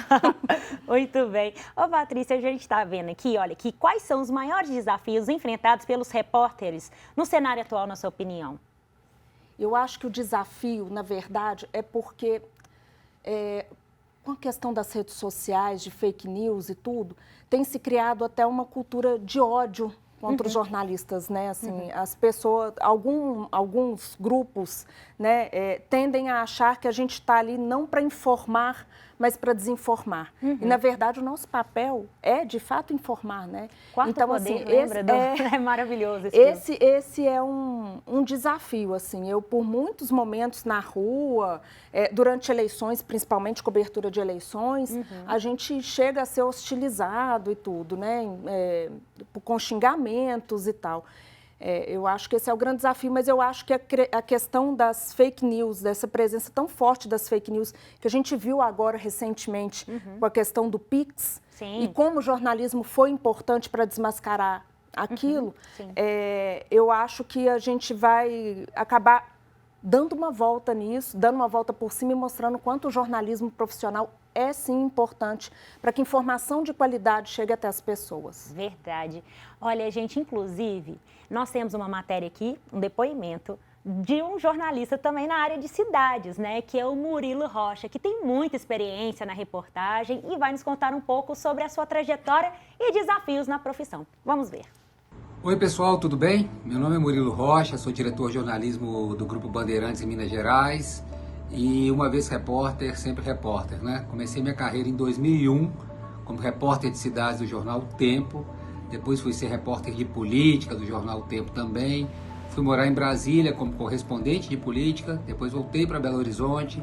Muito bem. Ô, Patrícia, a gente está vendo aqui, olha, que quais são os maiores desafios enfrentados pelos repórteres no cenário atual, na sua opinião? Eu acho que o desafio, na verdade, é porque com a questão das redes sociais, de fake news e tudo, tem se criado até uma cultura de ódio contra os jornalistas, né? Assim, as pessoas, alguns grupos, né, tendem a achar que a gente está ali não para informar, mas para desinformar. E, na verdade, o nosso papel é, de fato, informar, né? Quarto então, Poder, assim, lembra? É maravilhoso esse filme. Esse é um desafio, assim. Eu, por muitos momentos na rua, durante eleições, principalmente cobertura de eleições, a gente chega a ser hostilizado e tudo, né? Com xingamentos e tal. Eu acho que esse é o grande desafio, mas eu acho que a questão das fake news, dessa presença tão forte das fake news, que a gente viu agora recentemente com a questão do Pix, e como o jornalismo foi importante para desmascarar aquilo, eu acho que a gente vai acabar dando uma volta nisso, dando uma volta por cima e mostrando quanto o jornalismo profissional é, sim, importante para que informação de qualidade chegue até as pessoas. Verdade. Olha, gente, inclusive, nós temos uma matéria aqui, um depoimento de um jornalista também na área de cidades, né, que é o Murilo Rocha, que tem muita experiência na reportagem e vai nos contar um pouco sobre a sua trajetória e desafios na profissão. Vamos ver. Oi pessoal, tudo bem? Meu nome é Murilo Rocha, sou diretor de jornalismo do Grupo Bandeirantes em Minas Gerais e uma vez repórter, sempre repórter, né? Comecei minha carreira em 2001 como repórter de cidades do jornal O Tempo, depois fui ser repórter de política do jornal O Tempo também, fui morar em Brasília como correspondente de política, depois voltei para Belo Horizonte,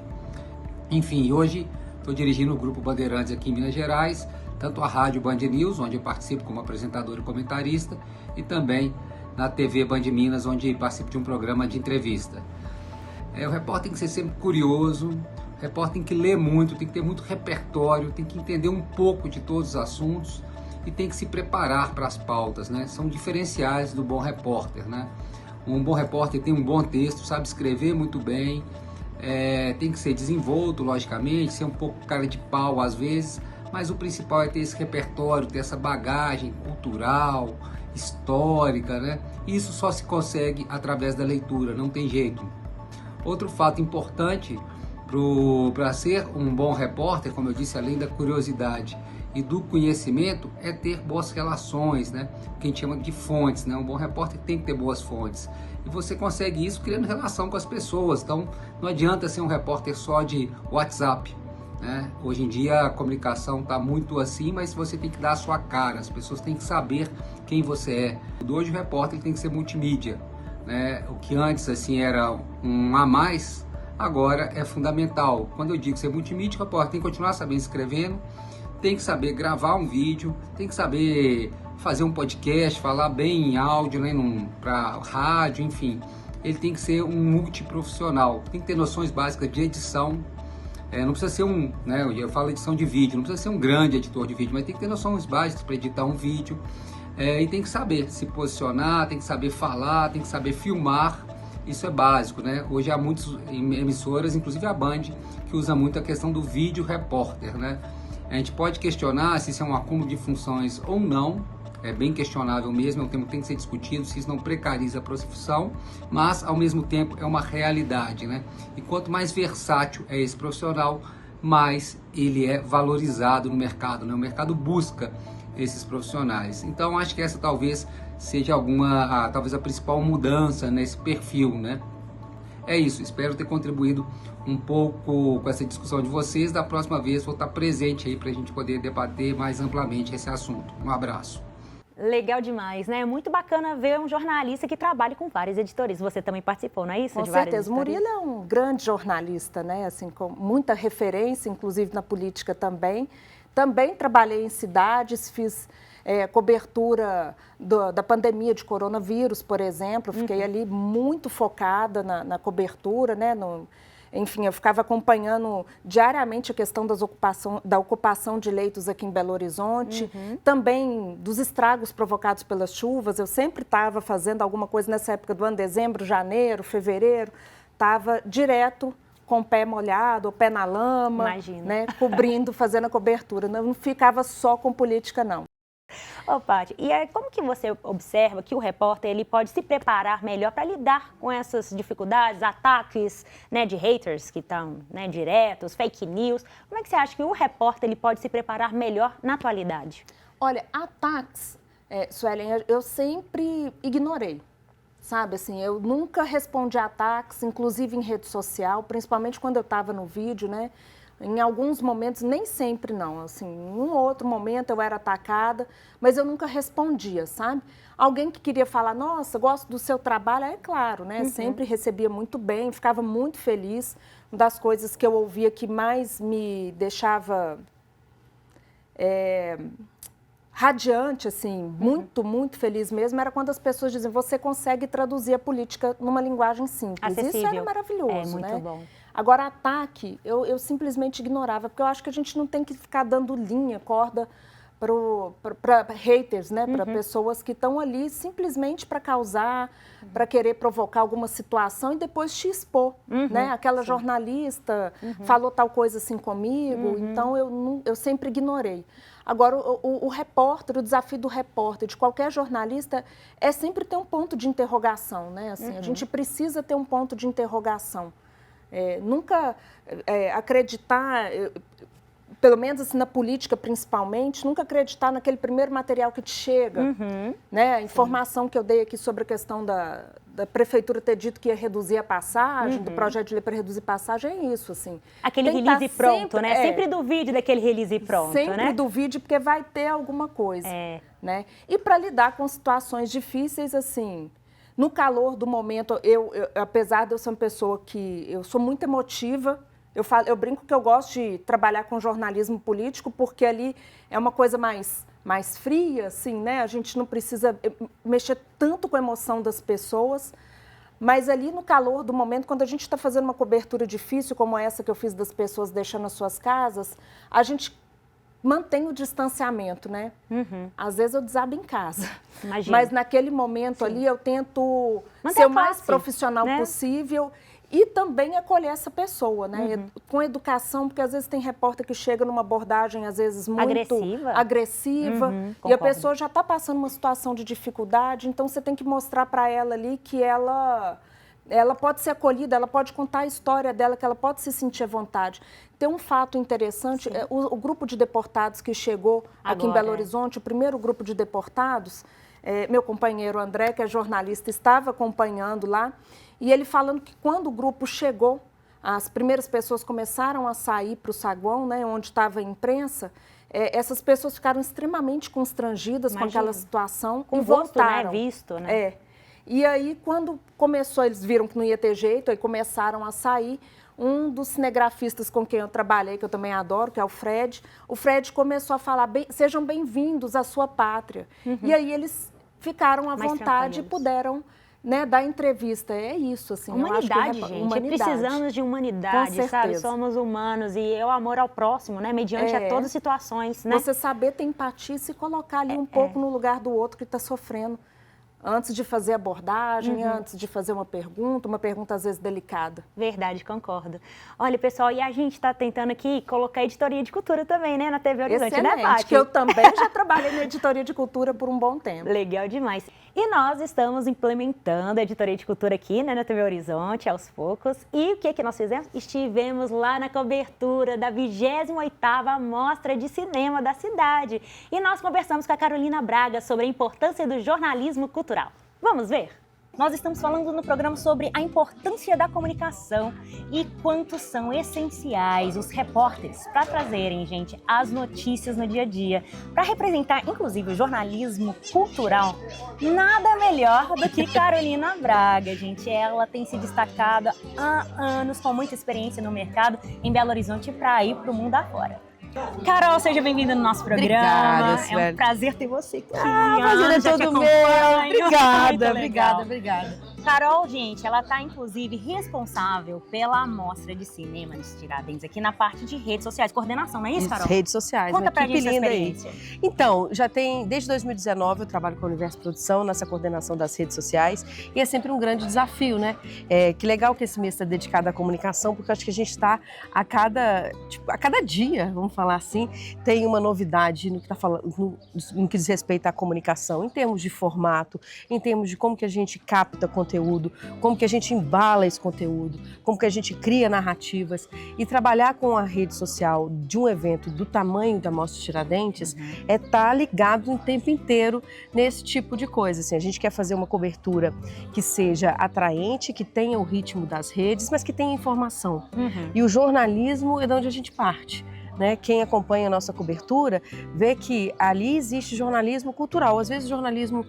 enfim, hoje estou dirigindo o Grupo Bandeirantes aqui em Minas Gerais, tanto a Rádio Band News, onde eu participo como apresentador e comentarista, e também na TV Band Minas, onde participo de um programa de entrevista. O repórter tem que ser sempre curioso, o repórter tem que ler muito, tem que ter muito repertório, tem que entender um pouco de todos os assuntos e tem que se preparar para as pautas, né? São diferenciais do bom repórter, né? Um bom repórter tem um bom texto, sabe escrever muito bem, tem que ser desenvolto, logicamente, ser um pouco cara de pau às vezes, mas o principal é ter esse repertório, ter essa bagagem cultural, histórica, né? Isso só se consegue através da leitura, não tem jeito. Outro fato importante para ser um bom repórter, como eu disse, além da curiosidade e do conhecimento, é ter boas relações, né? Que a gente chama de fontes, né? Um bom repórter tem que ter boas fontes. E você consegue isso criando relação com as pessoas. Então, não adianta ser um repórter só de WhatsApp, né? Hoje em dia a comunicação está muito assim, mas você tem que dar a sua cara, as pessoas têm que saber quem você é. Hoje o repórter tem que ser multimídia, né? O que antes assim era um a mais, agora é fundamental. Quando eu digo ser multimídia, o repórter tem que continuar sabendo escrevendo, tem que saber gravar um vídeo, tem que saber fazer um podcast, falar bem em áudio, né? Para rádio, enfim. Ele tem que ser um multiprofissional, tem que ter noções básicas de edição. Não precisa ser né, eu falo edição de vídeo, não precisa ser um grande editor de vídeo, mas tem que ter noções básicas para editar um vídeo, e tem que saber se posicionar, tem que saber falar, tem que saber filmar, isso é básico, né? Hoje há muitas emissoras, inclusive a Band, que usa muito a questão do vídeo repórter, né? A gente pode questionar se isso é um acúmulo de funções ou não, é bem questionável mesmo, é um tema que tem que ser discutido, se isso não precariza a profissão, mas ao mesmo tempo é uma realidade, né? E quanto mais versátil é esse profissional, mais ele é valorizado no mercado, né? O mercado busca esses profissionais. Então acho que essa talvez seja talvez a principal mudança nesse perfil, né? É isso, espero ter contribuído um pouco com essa discussão de vocês. Da próxima vez vou estar presente aí para a gente poder debater mais amplamente esse assunto. Um abraço. Legal demais, né? Muito bacana ver um jornalista que trabalha com várias editoras. Você também participou, não é isso? Com certeza. O Murilo é um grande jornalista, né? Assim, com muita referência, inclusive na política também. Também trabalhei em cidades, fiz cobertura da pandemia de coronavírus, por exemplo. Fiquei ali muito focada na cobertura, né? Enfim, eu ficava acompanhando diariamente a questão da ocupação de leitos aqui em Belo Horizonte, também dos estragos provocados pelas chuvas. Eu sempre estava fazendo alguma coisa nessa época do ano, dezembro, janeiro, fevereiro, estava direto com o pé molhado, o pé na lama, né, cobrindo, fazendo a cobertura. Não ficava só com política, não. Ô, Paty, e como que você observa que o repórter ele pode se preparar melhor para lidar com essas dificuldades, ataques, né, de haters que estão, né, diretos, fake news? Como é que você acha que o repórter ele pode se preparar melhor na atualidade? Olha, ataques, Suelen, eu sempre ignorei, sabe? Assim, eu nunca respondi a ataques, inclusive em rede social, principalmente quando eu estava no vídeo, né? Em alguns momentos, nem sempre não, assim, em um outro momento eu era atacada, mas eu nunca respondia, sabe? Alguém que queria falar, nossa, gosto do seu trabalho, é claro, né? Sempre recebia muito bem, ficava muito feliz. Uma das coisas que eu ouvia que mais me deixava radiante, assim, muito feliz mesmo, era quando as pessoas diziam, você consegue traduzir a política numa linguagem simples. Acessível. Isso era maravilhoso, muito né? bom. Agora, ataque, eu simplesmente ignorava, porque eu acho que a gente não tem que ficar dando linha, corda para haters, né? Para pessoas que estão ali simplesmente para causar, para querer provocar alguma situação e depois te expor, né? Aquela jornalista falou tal coisa assim comigo, então eu sempre ignorei. Agora, o repórter, o desafio do repórter, de qualquer jornalista, é sempre ter um ponto de interrogação, né? Assim, a gente precisa ter um ponto de interrogação. Nunca acreditar, pelo menos assim, na política principalmente, nunca acreditar naquele primeiro material que te chega. Né? A informação que eu dei aqui sobre a questão da prefeitura ter dito que ia reduzir a passagem, do projeto de lei para reduzir passagem, é isso, assim. Aquele release pronto, sempre, né? Sempre duvide daquele release pronto, sempre, né? Duvide, porque vai ter alguma coisa, né? E para lidar com situações difíceis, assim, no calor do momento, eu, apesar de eu ser uma pessoa que eu sou muito emotiva, eu brinco que eu gosto de trabalhar com jornalismo político, porque ali é uma coisa mais fria, assim, né? A gente não precisa mexer tanto com a emoção das pessoas, mas ali no calor do momento, quando a gente está fazendo uma cobertura difícil, como essa que eu fiz das pessoas deixando as suas casas, a gente mantém o distanciamento, né? Às vezes eu desabo em casa. Imagina. Mas naquele momento ali eu tento ser o mais profissional possível e também acolher essa pessoa, né? Com educação, porque às vezes tem repórter que chega numa abordagem, às vezes, muito agressiva e a pessoa já está passando uma situação de dificuldade, então você tem que mostrar para ela ali que ela pode ser acolhida, ela pode contar a história dela, que ela pode se sentir à vontade. Tem um fato interessante, o grupo de deportados que chegou aqui em Belo Horizonte, o primeiro grupo de deportados, meu companheiro André, que é jornalista, estava acompanhando lá, e ele falando que quando o grupo chegou, as primeiras pessoas começaram a sair para o saguão, né, onde estava a imprensa, essas pessoas ficaram extremamente constrangidas com aquela situação com e voltaram. Né? Visto, né? E aí, quando começou, eles viram que não ia ter jeito, aí começaram a sair. Um dos cinegrafistas com quem eu trabalhei, que eu também adoro, que é o Fred começou a falar, sejam bem-vindos à sua pátria. E aí eles ficaram à vontade e puderam, né, dar entrevista. É isso, assim. Humanidade, eu acho que gente. Precisamos de humanidade, sabe? Somos humanos e é o amor ao próximo, né? Mediante a todas as situações, né? Você saber ter empatia e se colocar ali um pouco no lugar do outro que está sofrendo antes de fazer abordagem, antes de fazer uma pergunta às vezes delicada. Verdade, concordo. Olha, pessoal, e a gente está tentando aqui colocar editoria de cultura também, né, na TV Horizonte, Excelente, né, Paty? que eu também já trabalhei na editoria de cultura por um bom tempo. Legal demais. E nós estamos implementando a editoria de cultura aqui, né, na TV Horizonte, aos poucos. E o que nós fizemos? Estivemos lá na cobertura da 28ª Mostra de Cinema da cidade. E nós conversamos com a Carolina Braga sobre a importância do jornalismo cultural. Vamos ver? Nós estamos falando no programa sobre a importância da comunicação e quanto são essenciais os repórteres para trazerem, gente, as notícias no dia a dia, para representar, inclusive, o jornalismo cultural. Nada melhor do que Carolina Braga, gente. Ela tem se destacado há anos, com muita experiência no mercado em Belo Horizonte para ir para o mundo afora. Carol, seja bem-vinda no nosso programa. Obrigada, é um prazer ter você aqui. prazer é todo meu. Obrigada. Carol, gente, ela está inclusive responsável pela amostra de cinema de Tiradentes aqui na parte de redes sociais, coordenação, não é isso, Carol? Redes sociais, Conta uma pra equipe gente linda essa aí. experiência. Então, já tem, desde 2019 eu trabalho com o Universo Produção nessa coordenação das redes sociais e é sempre um grande desafio, né? Que legal que esse mês está dedicado à comunicação, porque eu acho que a gente está a cada dia, vamos falar assim, tem uma novidade no que tá falando, no que diz respeito à comunicação, em termos de formato, em termos de como que a gente capta conteúdo, como que a gente embala esse conteúdo, como que a gente cria narrativas. E trabalhar com a rede social de um evento do tamanho da Mostra Tiradentes é estar ligado o tempo inteiro nesse tipo de coisa. Assim, a gente quer fazer uma cobertura que seja atraente, que tenha o ritmo das redes, mas que tenha informação. E o jornalismo é de onde a gente parte. Né? Quem acompanha a nossa cobertura vê que ali existe jornalismo cultural, às vezes jornalismo,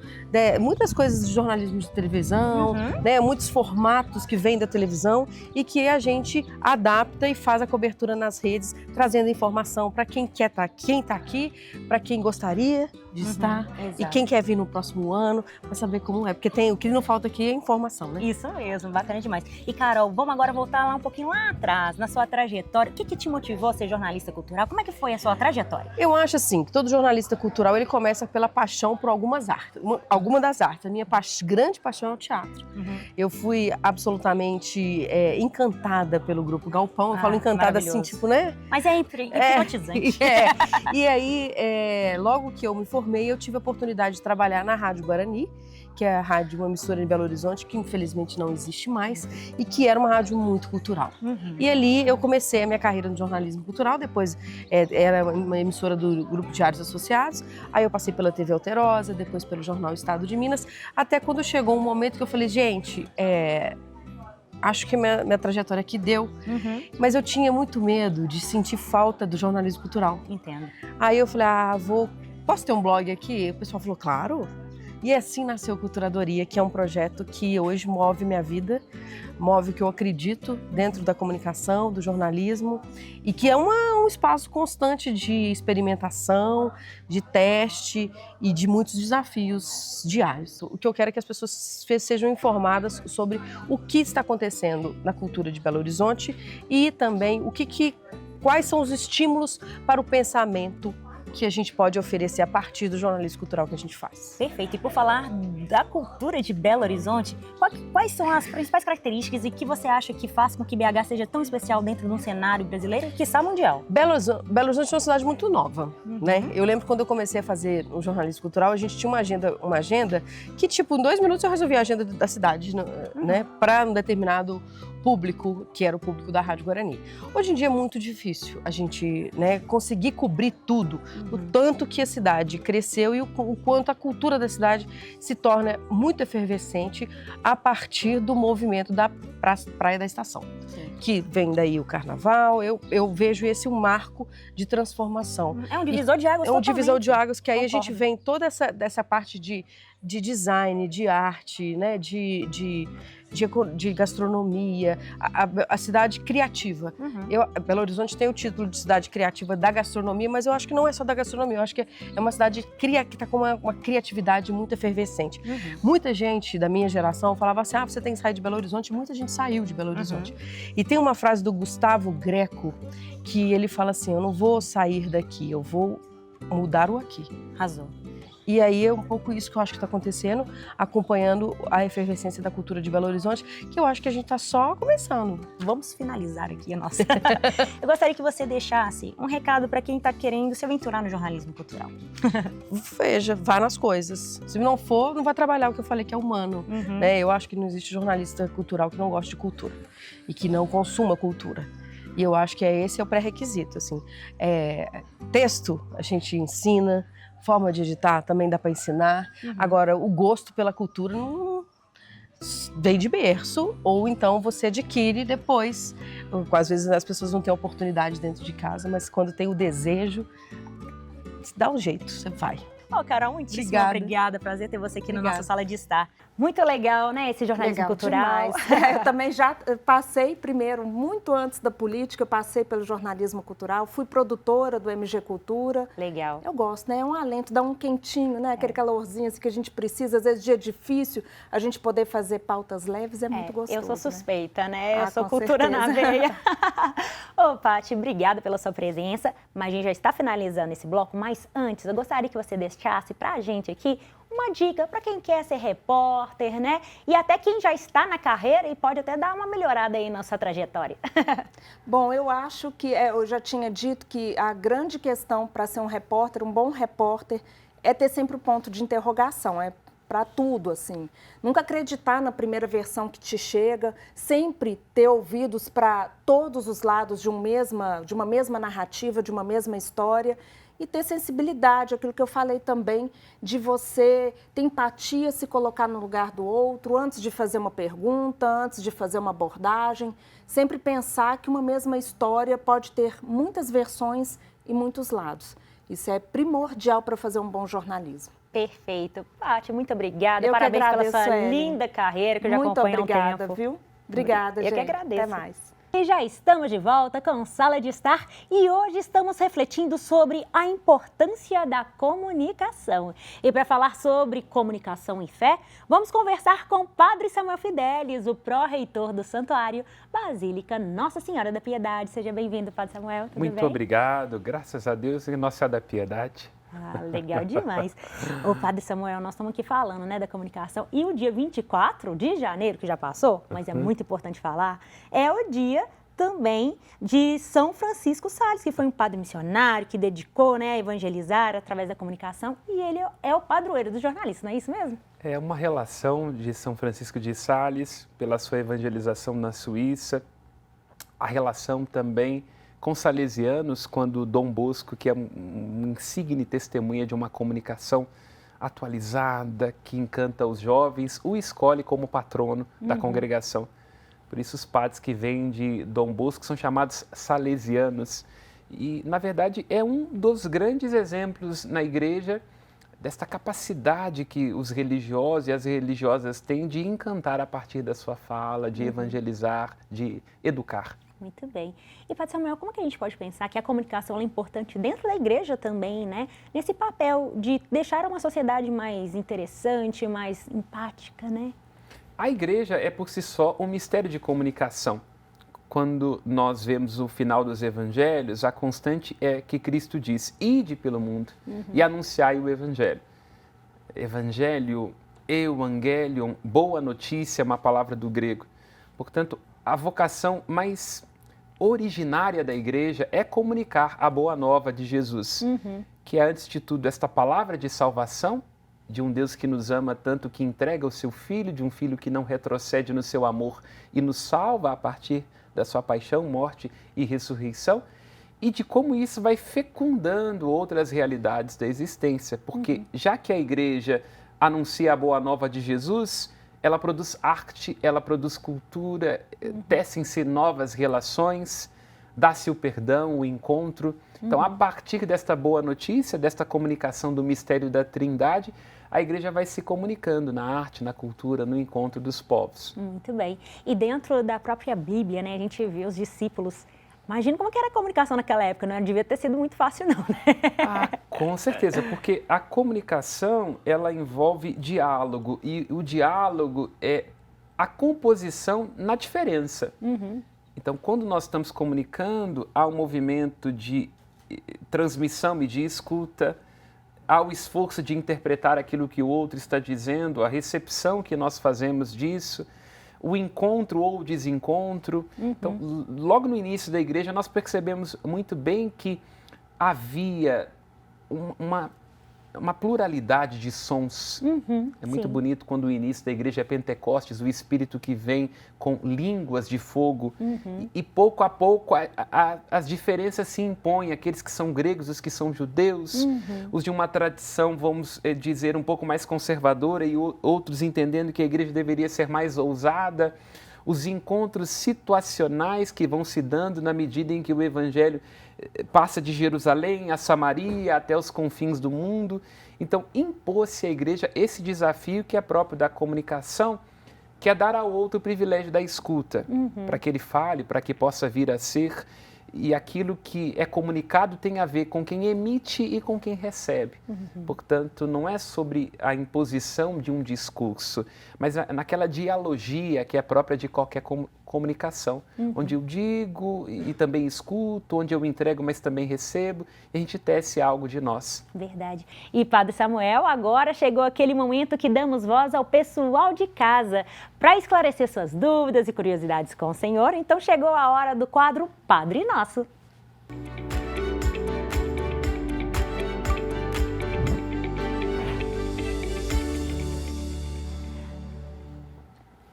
muitas coisas de jornalismo de televisão, né? Muitos formatos que vêm da televisão e que a gente adapta e faz a cobertura nas redes, trazendo informação para quem quer quem está aqui, para quem gostaria de estar e quem quer vir no próximo ano, para saber como é, porque o que não falta aqui é informação, né? Isso mesmo, bacana demais. E Carol, vamos agora voltar lá um pouquinho lá atrás, na sua trajetória. O que te motivou a ser jornalista cultural? Como é que foi a sua trajetória? Eu acho assim, que todo jornalista cultural, ele começa pela paixão por alguma das artes. A minha grande paixão é o teatro. Eu fui absolutamente encantada pelo Grupo Galpão. Eu falo encantada assim, tipo, né? Mas é hipnotizante. E aí, logo que eu me formei, eu tive a oportunidade de trabalhar na Rádio Guarani, que é a rádio, uma emissora de Belo Horizonte, que infelizmente não existe mais, e que era uma rádio muito cultural. E ali eu comecei a minha carreira no jornalismo cultural, depois era uma emissora do Grupo Diários Associados, aí eu passei pela TV Alterosa, depois pelo Jornal Estado de Minas, até quando chegou um momento que eu falei, gente, acho que minha trajetória aqui deu, mas eu tinha muito medo de sentir falta do jornalismo cultural. Entendo. Aí eu falei, posso ter um blog aqui? O pessoal falou, claro. E assim nasceu Culturadoria, que é um projeto que hoje move minha vida, move o que eu acredito dentro da comunicação, do jornalismo, e que é um espaço constante de experimentação, de teste e de muitos desafios diários. O que eu quero é que as pessoas sejam informadas sobre o que está acontecendo na cultura de Belo Horizonte e também quais são os estímulos para o pensamento que a gente pode oferecer a partir do jornalismo cultural que a gente faz. Perfeito. E por falar da cultura de Belo Horizonte, quais são as principais características e que você acha que faz com que BH seja tão especial dentro de um cenário brasileiro e, quiçá, mundial? Belo Horizonte é uma cidade muito nova, né? Eu lembro quando eu comecei a fazer o jornalismo cultural, a gente tinha uma agenda que, tipo, em 2 minutos eu resolvia a agenda da cidade, né? Para um determinado público, que era o público da Rádio Guarani. Hoje em dia é muito difícil a gente, né, conseguir cobrir tudo, o tanto que a cidade cresceu e o quanto a cultura da cidade se torna muito efervescente a partir do movimento da Praia da Estação. Que vem daí o Carnaval, eu vejo esse um marco de transformação. É um divisor de águas. É um divisor de águas que aí Concordo. a gente vem toda essa parte de design, de arte, né, de gastronomia, a cidade criativa. Belo Horizonte tem o título de cidade criativa da gastronomia, mas eu acho que não é só da gastronomia, eu acho que é uma cidade que está com uma criatividade muito efervescente. Muita gente da minha geração falava assim, você tem que sair de Belo Horizonte, muita gente saiu de Belo Horizonte. E tem uma frase do Gustavo Greco, que ele fala assim, eu não vou sair daqui, eu vou mudar o aqui. Arrasou. E aí é um pouco isso que eu acho que está acontecendo, acompanhando a efervescência da cultura de Belo Horizonte, que eu acho que a gente está só começando. Vamos finalizar aqui a nossa. Eu gostaria que você deixasse um recado para quem está querendo se aventurar no jornalismo cultural. Veja, vá nas coisas. Se não for, não vai trabalhar o que eu falei que é humano. Né? Eu acho que não existe jornalista cultural que não goste de cultura e que não consuma cultura. E eu acho que esse é o pré-requisito. Assim. Texto a gente ensina, forma de editar também dá para ensinar. Agora, o gosto pela cultura não vem de berço, ou então você adquire depois. Às vezes as pessoas não têm oportunidade dentro de casa, mas quando tem o desejo, dá um jeito, você vai. Carol, muitíssimo obrigada. Prazer ter você aqui na nossa sala de estar. Muito legal, né, esse jornalismo cultural. Eu também já passei primeiro, muito antes da política, eu passei pelo jornalismo cultural, fui produtora do MG Cultura. Legal. Eu gosto, né? É um alento, dá um quentinho, né? Aquele calorzinho assim, que a gente precisa, às vezes dia difícil, a gente poder fazer pautas leves é muito gostoso. Eu sou suspeita, né? Eu sou com cultura certeza. na veia. Ô, Paty, obrigada pela sua presença, mas a gente já está finalizando esse bloco, mas antes eu gostaria que você deixasse pra gente aqui uma dica para quem quer ser repórter, né? E até quem já está na carreira e pode até dar uma melhorada aí na sua trajetória. Bom, eu acho que, eu já tinha dito que a grande questão para ser um repórter, um bom repórter, é ter sempre o ponto de interrogação, para tudo, assim. Nunca acreditar na primeira versão que te chega, sempre ter ouvidos para todos os lados de uma mesma narrativa, de uma mesma história. E ter sensibilidade, aquilo que eu falei também, de você ter empatia, se colocar no lugar do outro, antes de fazer uma pergunta, antes de fazer uma abordagem. Sempre pensar que uma mesma história pode ter muitas versões e muitos lados. Isso é primordial para fazer um bom jornalismo. Perfeito. Paty, muito obrigada. Eu Parabéns que pela sua Ellen. linda carreira, que eu já acompanho há um tempo. Muito obrigada, viu? Obrigada, gente. Eu que agradeço. Até mais. E já estamos de volta com Sala de Estar e hoje estamos refletindo sobre a importância da comunicação. E para falar sobre comunicação e fé, vamos conversar com o Padre Samuel Fidelis, o pró-reitor do Santuário Basílica Nossa Senhora da Piedade. Seja bem-vindo, Padre Samuel. Tudo Muito bem? obrigado, graças a Deus e Nossa Senhora da Piedade. Legal demais. Ô, Padre Samuel, nós estamos aqui falando, né, da comunicação. E o dia 24 de janeiro, que já passou, mas é muito importante falar, é o dia também de São Francisco Sales, que foi um padre missionário que dedicou, né, a evangelizar através da comunicação. E ele é o padroeiro dos jornalistas, não é isso mesmo? É uma relação de São Francisco de Sales pela sua evangelização na Suíça. A relação também com salesianos, quando Dom Bosco, que é um insigne testemunha de uma comunicação atualizada, que encanta os jovens, o escolhe como patrono da congregação. Por isso os padres que vêm de Dom Bosco são chamados salesianos. E, na verdade, é um dos grandes exemplos na igreja desta capacidade que os religiosos e as religiosas têm de encantar a partir da sua fala, de evangelizar, de educar. Muito bem. E, Padre Samuel, como que a gente pode pensar que a comunicação é importante dentro da igreja também, né? Nesse papel de deixar uma sociedade mais interessante, mais empática, né? A igreja é por si só um mistério de comunicação. Quando nós vemos o final dos evangelhos, a constante é que Cristo diz: ide pelo mundo e anunciai o evangelho. Evangelho, evangelion, boa notícia, é uma palavra do grego. Portanto, a vocação mais originária da igreja é comunicar a boa nova de Jesus, que é, antes de tudo, esta palavra de salvação, de um Deus que nos ama tanto, que entrega o seu Filho, de um Filho que não retrocede no seu amor e nos salva a partir da sua paixão, morte e ressurreição, e de como isso vai fecundando outras realidades da existência, porque já que a igreja anuncia a boa nova de Jesus, ela produz arte, ela produz cultura, tecem-se novas relações, dá-se o perdão, o encontro. Então, a partir desta boa notícia, desta comunicação do mistério da Trindade, a igreja vai se comunicando na arte, na cultura, no encontro dos povos. Muito bem. E dentro da própria Bíblia, né, a gente vê os discípulos. Imagina como que era a comunicação naquela época, não devia ter sido muito fácil, não, né? Com certeza, porque a comunicação, ela envolve diálogo, e o diálogo é a composição na diferença. Então, quando nós estamos comunicando, há um movimento de transmissão e de escuta, ao esforço de interpretar aquilo que o outro está dizendo, a recepção que nós fazemos disso, o encontro ou o desencontro. Então, logo no início da igreja, nós percebemos muito bem que havia uma pluralidade de sons. É muito bonito quando o início da igreja é Pentecostes, o Espírito que vem com línguas de fogo. E pouco a pouco as diferenças se impõem, aqueles que são gregos, os que são judeus, os de uma tradição, vamos dizer, um pouco mais conservadora e outros entendendo que a igreja deveria ser mais ousada. Os encontros situacionais que vão se dando na medida em que o Evangelho passa de Jerusalém a Samaria até os confins do mundo. Então, impôs-se à igreja esse desafio que é próprio da comunicação, que é dar ao outro o privilégio da escuta, para que ele fale, para que possa vir a ser. E aquilo que é comunicado tem a ver com quem emite e com quem recebe. Portanto, não é sobre a imposição de um discurso, mas naquela dialogia que é própria de qualquer comunicação, onde eu digo e também escuto, onde eu entrego, mas também recebo, e a gente tece algo de nós. Verdade. E Padre Samuel, agora chegou aquele momento que damos voz ao pessoal de casa para esclarecer suas dúvidas e curiosidades com o Senhor. Então chegou a hora do quadro Padre Nosso.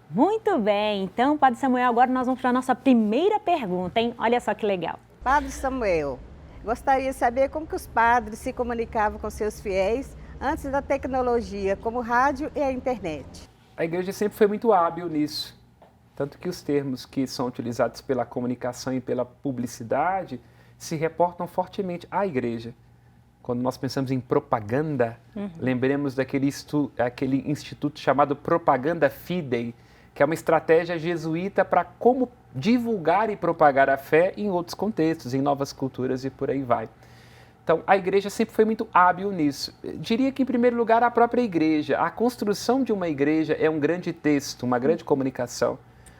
Muito bem, então, Padre Samuel, agora nós vamos para a nossa primeira pergunta, hein? Olha só que legal. Padre Samuel, gostaria de saber como que os padres se comunicavam com seus fiéis antes da tecnologia, como o rádio e a internet. A igreja sempre foi muito hábil nisso, tanto que os termos que são utilizados pela comunicação e pela publicidade se reportam fortemente à igreja. Quando nós pensamos em propaganda, lembremos daquele instituto chamado Propaganda Fidei, que é uma estratégia jesuíta para como divulgar e propagar a fé em outros contextos, em novas culturas e por aí vai. Então, a igreja sempre foi muito hábil nisso. Diria que, em primeiro lugar, a própria igreja. A construção de uma igreja é um grande texto, uma grande comunicação.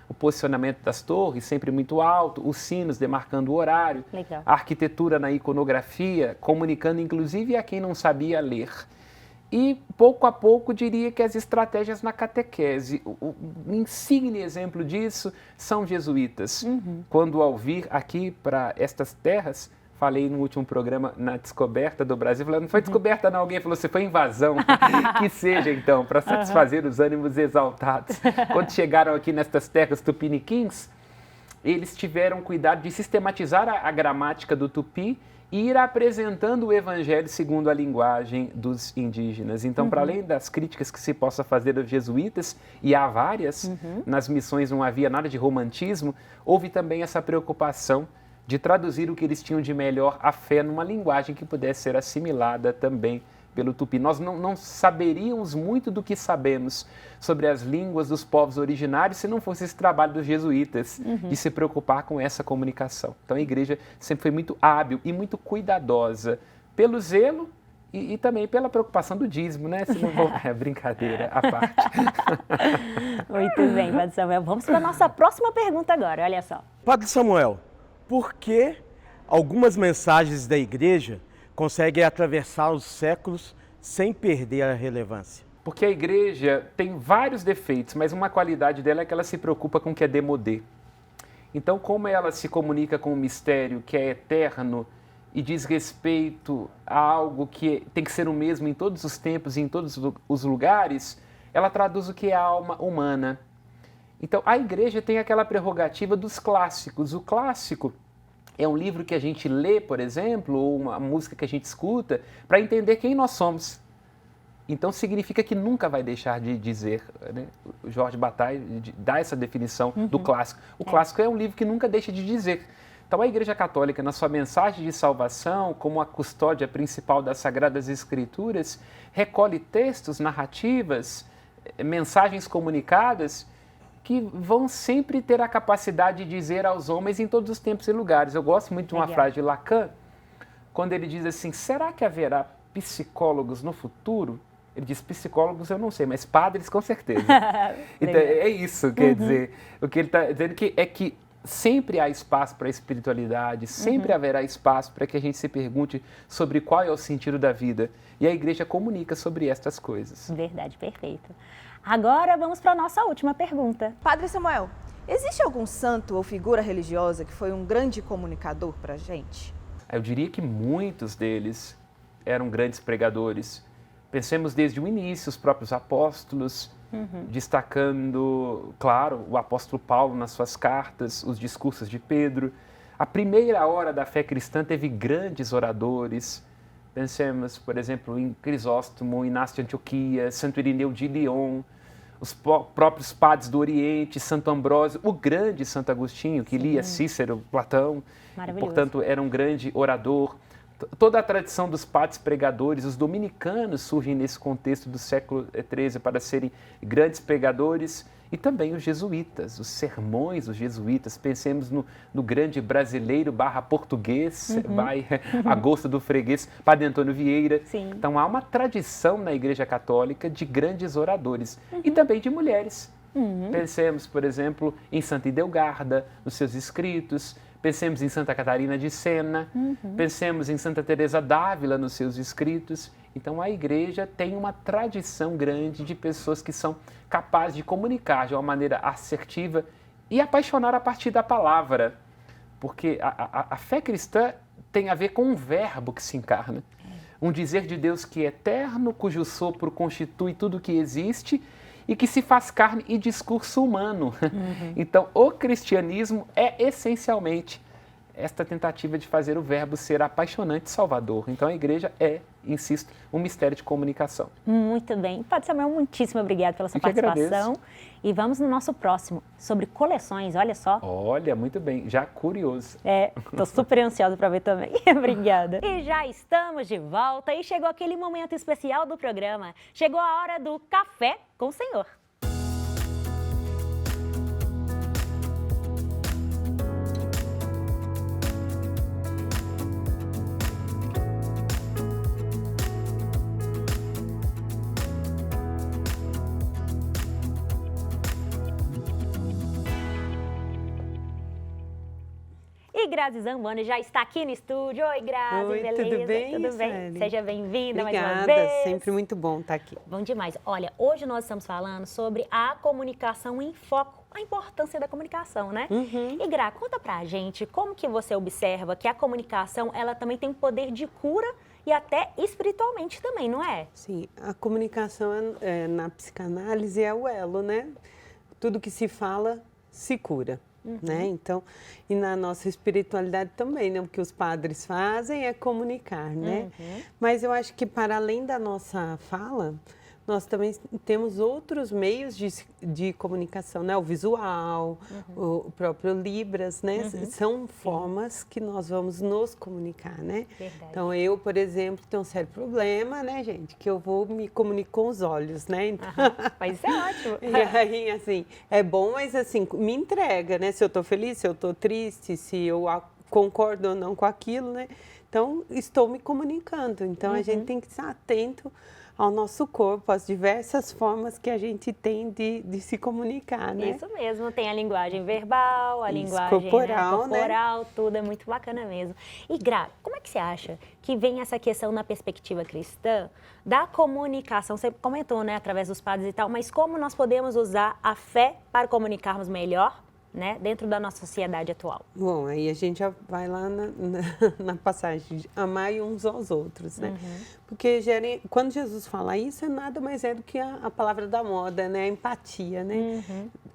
O posicionamento das torres, sempre muito alto, os sinos demarcando o horário, Legal. A arquitetura na iconografia, comunicando inclusive a quem não sabia ler. E, pouco a pouco, diria que as estratégias na catequese. O insigne exemplo disso são jesuítas. Quando, ao vir aqui para estas terras, falei no último programa na descoberta do Brasil, falei, não foi descoberta não, alguém falou, você foi invasão. Que seja, então, para satisfazer os ânimos exaltados. Quando chegaram aqui nestas terras tupiniquins, eles tiveram cuidado de sistematizar a gramática do tupi e ir apresentando o evangelho segundo a linguagem dos indígenas. Então, para além das críticas que se possa fazer aos jesuítas, e há várias, nas missões não havia nada de romantismo, houve também essa preocupação de traduzir o que eles tinham de melhor a fé numa linguagem que pudesse ser assimilada também pelo tupi. Nós não saberíamos muito do que sabemos sobre as línguas dos povos originários se não fosse esse trabalho dos jesuítas de se preocupar com essa comunicação. Então a igreja sempre foi muito hábil e muito cuidadosa pelo zelo e também pela preocupação do dízimo, né? Se não é brincadeira à parte. Muito bem, Padre Samuel. Vamos para a nossa próxima pergunta agora, olha só. Padre Samuel, por que algumas mensagens da igreja conseguem atravessar os séculos sem perder a relevância? Porque a igreja tem vários defeitos, mas uma qualidade dela é que ela se preocupa com o que é demodê. Então, como ela se comunica com o mistério que é eterno e diz respeito a algo que tem que ser o mesmo em todos os tempos e em todos os lugares, ela traduz o que é a alma humana. Então, a igreja tem aquela prerrogativa dos clássicos. O clássico é um livro que a gente lê, por exemplo, ou uma música que a gente escuta, para entender quem nós somos. Então, significa que nunca vai deixar de dizer, né? O Jorge Bataille dá essa definição do clássico. O clássico é um livro que nunca deixa de dizer. Então, a Igreja Católica, na sua mensagem de salvação, como a custódia principal das Sagradas Escrituras, recolhe textos, narrativas, mensagens comunicadas, que vão sempre ter a capacidade de dizer aos homens em todos os tempos e lugares. Eu gosto muito de uma frase de Lacan, quando ele diz assim, será que haverá psicólogos no futuro? Ele diz, psicólogos eu não sei, mas padres com certeza. Então, é isso, quer dizer, o que ele está dizendo é que sempre há espaço para a espiritualidade, sempre haverá espaço para que a gente se pergunte sobre qual é o sentido da vida. E a igreja comunica sobre estas coisas. Verdade, perfeito. Agora vamos para a nossa última pergunta. Padre Samuel, existe algum santo ou figura religiosa que foi um grande comunicador para a gente? Eu diria que muitos deles eram grandes pregadores. Pensemos desde o início, os próprios apóstolos, destacando, claro, o apóstolo Paulo nas suas cartas, os discursos de Pedro. A primeira hora da fé cristã teve grandes oradores. Pensemos, por exemplo, em Crisóstomo, Inácio de Antioquia, Santo Irineu de Lyon, os próprios padres do Oriente, Santo Ambrósio, o grande Santo Agostinho, que lia Cícero, Platão, e, portanto, era um grande orador. Toda a tradição dos padres pregadores, os dominicanos surgem nesse contexto do século XIII para serem grandes pregadores, e também os jesuítas, os sermões dos jesuítas. Pensemos no grande brasileiro / português, vai a gosto do freguês, Padre Antônio Vieira. Sim. Então há uma tradição na Igreja Católica de grandes oradores e também de mulheres. Pensemos, por exemplo, em Santa Idelgarda, nos seus escritos. Pensemos em Santa Catarina de Sena, pensemos em Santa Teresa d'Ávila nos seus escritos. Então a igreja tem uma tradição grande de pessoas que são capazes de comunicar de uma maneira assertiva e apaixonar a partir da palavra. Porque a fé cristã tem a ver com um verbo que se encarna. Um dizer de Deus que é eterno, cujo sopro constitui tudo o que existe e que se faz carne e discurso humano. Então, o cristianismo é essencialmente esta tentativa de fazer o verbo ser apaixonante e salvador. Então, a igreja é, insisto, um mistério de comunicação. Muito bem. Padre Samuel, muitíssimo obrigado pela sua participação. E vamos no nosso próximo, sobre coleções, olha só. Olha, muito bem, já curioso. Estou super ansiosa para ver também. Obrigada. E já estamos de volta e chegou aquele momento especial do programa. Chegou a hora do Café com o Senhor. E Grazi Zamboni já está aqui no estúdio. Oi, Grazi, Oi, beleza? tudo bem, Tudo bem? Sueli? Seja bem-vinda mais uma Obrigada, vez. sempre muito bom estar aqui. Bom demais. Olha, hoje nós estamos falando sobre a comunicação em foco, a importância da comunicação, né? E Gra, conta pra gente como que você observa que a comunicação, ela também tem um poder de cura e até espiritualmente também, não é? Sim, a comunicação na psicanálise é o elo, né? Tudo que se fala se cura. Né? Então, e na nossa espiritualidade também, né? O que os padres fazem é comunicar, né? Mas eu acho que para além da nossa fala, nós também temos outros meios de comunicação, né? O visual, o próprio Libras, né? São formas que nós vamos nos comunicar, né? Verdade. Então, eu, por exemplo, tenho um sério problema, né, gente? Que eu vou me comunicar com os olhos, né? Então... Mas isso é ótimo. E aí, assim, é bom, mas assim, me entrega, né? Se eu tô feliz, se eu tô triste, se eu concordo ou não com aquilo, né? Então, estou me comunicando. Então, a gente tem que estar atento ao nosso corpo, às diversas formas que a gente tem de se comunicar, né? Isso mesmo, tem a linguagem verbal, a linguagem corporal, né? Corporal, tudo é muito bacana mesmo. E Gra, como é que você acha que vem essa questão na perspectiva cristã da comunicação? Você comentou, né, através dos padres e tal, mas como nós podemos usar a fé para comunicarmos melhor, né, dentro da nossa sociedade atual? Bom, aí a gente já vai lá na passagem de amar uns aos outros, né? Porque quando Jesus fala isso, é nada mais é do que a palavra da moda, né? A empatia, né?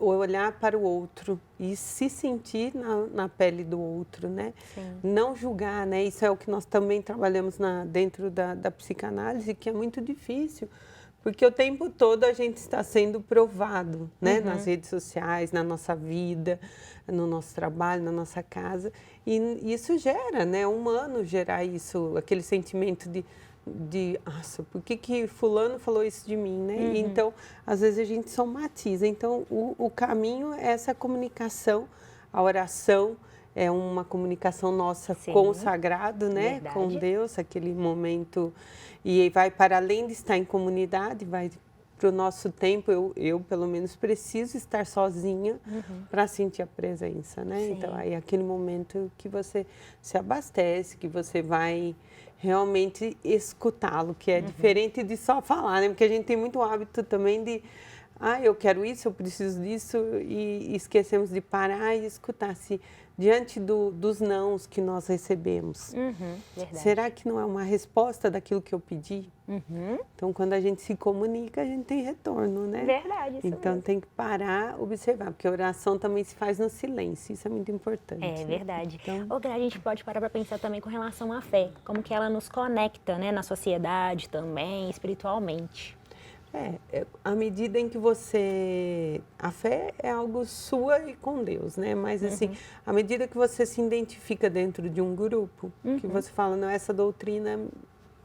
O olhar para o outro e se sentir na pele do outro, né? Não julgar, né? Isso é o que nós também trabalhamos dentro da psicanálise, que é muito difícil. Porque o tempo todo a gente está sendo provado, né? Nas redes sociais, na nossa vida, no nosso trabalho, na nossa casa. E isso gera, né? É humano gerar isso, aquele sentimento de nossa, por que fulano falou isso de mim, né? E então, às vezes a gente somatiza. Então, o caminho é essa comunicação, a oração é uma comunicação nossa com o sagrado, né? Verdade. Com Deus, aquele momento... E vai para além de estar em comunidade, vai para o nosso tempo, eu pelo menos preciso estar sozinha para sentir a presença, né? Sim. Então, aí aquele momento que você se abastece, que você vai realmente escutá-lo, que é diferente de só falar, né? Porque a gente tem muito hábito também de, eu quero isso, eu preciso disso, e esquecemos de parar e escutar. Se diante dos nãos que nós recebemos, Verdade. será que não é uma resposta daquilo que eu pedi? Então, quando a gente se comunica, a gente tem retorno, né? Verdade, isso Então, mesmo. tem que parar, observar, porque a oração também se faz no silêncio, isso é muito importante. É né? verdade. Então, Ô, Gra, a gente pode parar para pensar também com relação à fé, como que ela nos conecta, né, na sociedade também, espiritualmente. à medida em que você... A fé é algo sua e com Deus, né? Mas, assim, à medida que você se identifica dentro de um grupo, que você fala, não, essa doutrina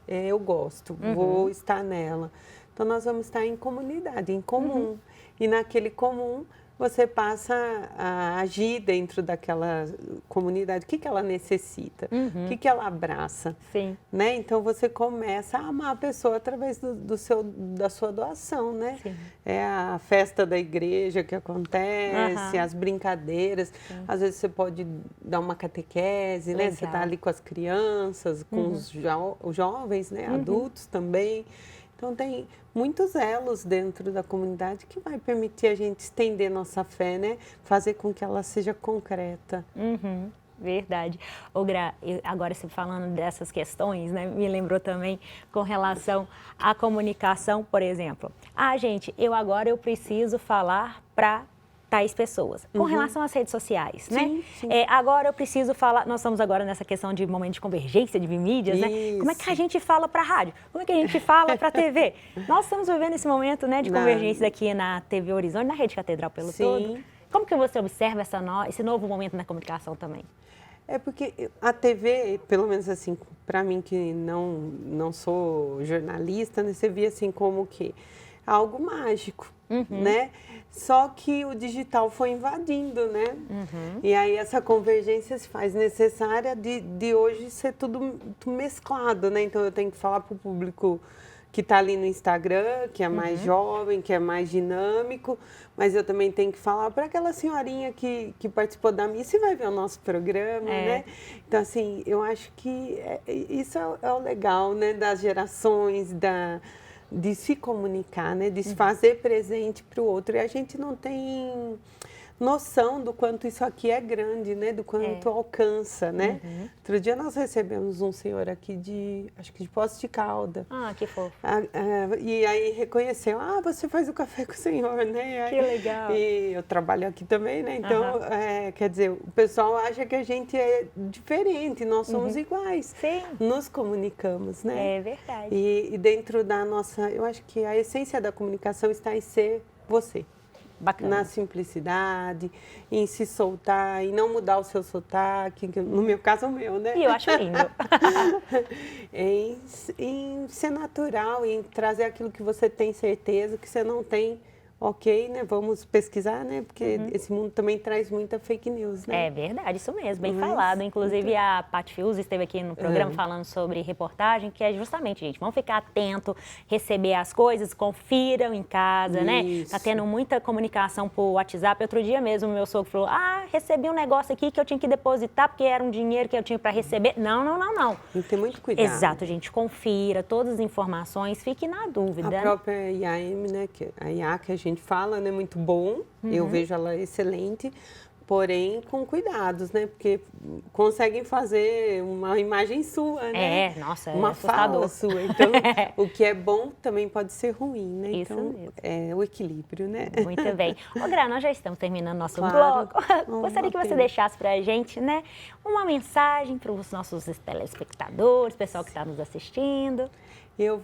eu gosto, vou estar nela. Então, nós vamos estar em comunidade, em comum. E naquele comum, você passa a agir dentro daquela comunidade. O que ela necessita? O que ela abraça? Sim. Né? Então, você começa a amar a pessoa através da sua doação, né? Sim. É a festa da igreja que acontece, as brincadeiras. Às vezes, você pode dar uma catequese, né? Você está ali com as crianças, com os jovens, né? Adultos também. Então, tem muitos elos dentro da comunidade que vai permitir a gente estender nossa fé, né? Fazer com que ela seja concreta. Verdade. Ô, Gra, agora você falando dessas questões, né, me lembrou também com relação à comunicação, por exemplo. Gente, eu preciso falar para tais pessoas. Com relação às redes sociais, né? Sim. Agora eu preciso falar, nós estamos agora nessa questão de momento de convergência de mídias, né? Como é que a gente fala para a rádio? Como é que a gente fala para a TV? Nós estamos vivendo esse momento, né, de convergência aqui na TV Horizonte, na Rede Catedral pelo todo. Como que você observa esse novo momento na comunicação também? É porque a TV, pelo menos assim, para mim que não sou jornalista, né, você via assim como que algo mágico, né? Só que o digital foi invadindo, né? E aí essa convergência se faz necessária de hoje ser tudo mesclado, né? Então eu tenho que falar para o público que está ali no Instagram, que é mais jovem, que é mais dinâmico, mas eu também tenho que falar para aquela senhorinha que participou da missa e vai ver o nosso programa, né? Então, assim, eu acho que isso é o legal, né? Das gerações, de se comunicar, né? De se fazer presente para o outro. E a gente não tem noção do quanto isso aqui é grande, né? Do quanto alcança, né? Outro dia nós recebemos um senhor aqui acho que de Poços de Calda. Que fofo. E aí reconheceu, você faz o café com o senhor, né? Que legal. E eu trabalho aqui também, né? Então, quer dizer, o pessoal acha que a gente é diferente, nós somos iguais. Sim. Nos comunicamos, né? É verdade. E dentro da nossa, eu acho que a essência da comunicação está em ser você. Bacana. Na simplicidade, em se soltar, em não mudar o seu sotaque, que no meu caso é o meu, né? E eu acho lindo. em ser natural, em trazer aquilo que você tem certeza, que você não tem, ok, né? Vamos pesquisar, né? Porque esse mundo também traz muita fake news, né? É verdade, isso mesmo, bem falado. Inclusive, a Paty Fiuza esteve aqui no programa falando sobre reportagem, que é justamente, gente, vamos ficar atento, receber as coisas, confiram em casa, né? Tá tendo muita comunicação por WhatsApp. Outro dia mesmo, meu sogro falou, recebi um negócio aqui que eu tinha que depositar, porque era um dinheiro que eu tinha para receber. Não. Tem que ter muito cuidado. Exato, gente, confira todas as informações, fique na dúvida. A própria IAM, né? A IA que a gente fala, né? Muito bom, eu vejo ela excelente, porém com cuidados, né? Porque conseguem fazer uma imagem sua, né? Nossa, é uma assustador. fala sua. Então, o que é bom também pode ser ruim, né? Isso então, mesmo. é o equilíbrio, né? Muito bem. Ô, Gra, nós já estamos terminando nosso Claro. bloco. Gostaria que você deixasse para a gente, né, uma mensagem para os nossos telespectadores, pessoal que está nos assistindo. Eu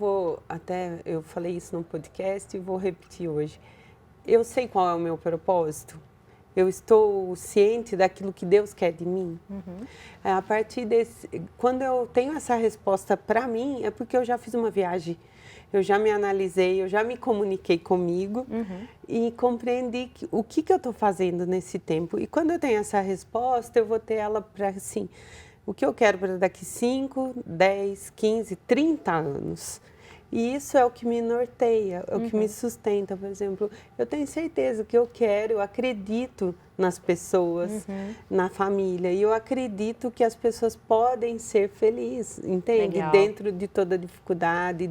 falei isso no podcast e vou repetir hoje. Eu sei qual é o meu propósito. Eu estou ciente daquilo que Deus quer de mim. A partir quando eu tenho essa resposta para mim, é porque eu já fiz uma viagem. Eu já me analisei, eu já me comuniquei comigo e compreendi o que eu estou fazendo nesse tempo. E quando eu tenho essa resposta, eu vou ter ela para, assim, o que eu quero para daqui 5, 10, 15, 30 anos. E isso é o que me norteia, é o que me sustenta. Por exemplo, eu tenho certeza que eu acredito nas pessoas, na família. E eu acredito que as pessoas podem ser felizes, entende? Legal. Dentro de toda dificuldade,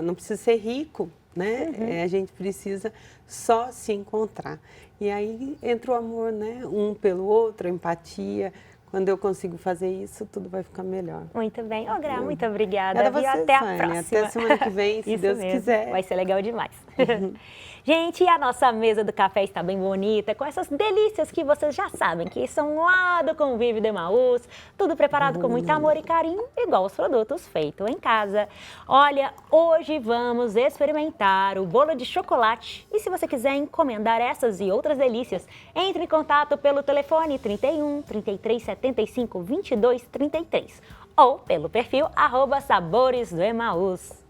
não precisa ser rico, né? A gente precisa só se encontrar. E aí entra o amor, né? Um pelo outro, a empatia. Quando eu consigo fazer isso, tudo vai ficar melhor. Muito bem. Ô, Gra, muito obrigada. Era você, Até a Sônia. próxima. Até semana que vem, se Isso Deus mesmo. quiser. Vai ser legal demais. Gente, a nossa mesa do café está bem bonita, com essas delícias que vocês já sabem, que são lá do Convívio do Emaús, tudo preparado com muito amor e carinho, igual os produtos feitos em casa. Olha, hoje vamos experimentar o bolo de chocolate. E se você quiser encomendar essas e outras delícias, entre em contato pelo telefone 31 33 75 22 33 ou pelo perfil @Sabores do Emaús.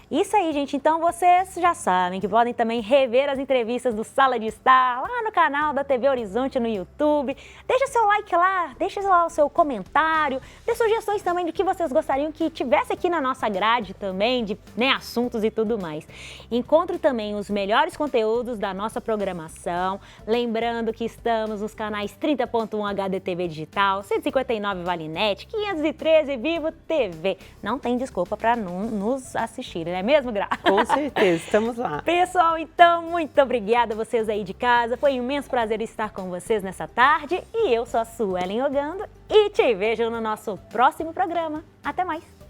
Isso aí, gente. Então, vocês já sabem que podem também rever as entrevistas do Sala de Estar lá no canal da TV Horizonte no YouTube. Deixa seu like lá, deixa lá o seu comentário, dê sugestões também do que vocês gostariam que tivesse aqui na nossa grade também, de assuntos e tudo mais. Encontre também os melhores conteúdos da nossa programação. Lembrando que estamos nos canais 30.1 HDTV Digital, 159 Valinet, 513 Vivo TV. Não tem desculpa para não nos assistir, não é mesmo, Gra? Com certeza, estamos lá. Pessoal, então, muito obrigada a vocês aí de casa. Foi um imenso prazer estar com vocês nessa tarde. E eu sou a Suelen Ogando e te vejo no nosso próximo programa. Até mais!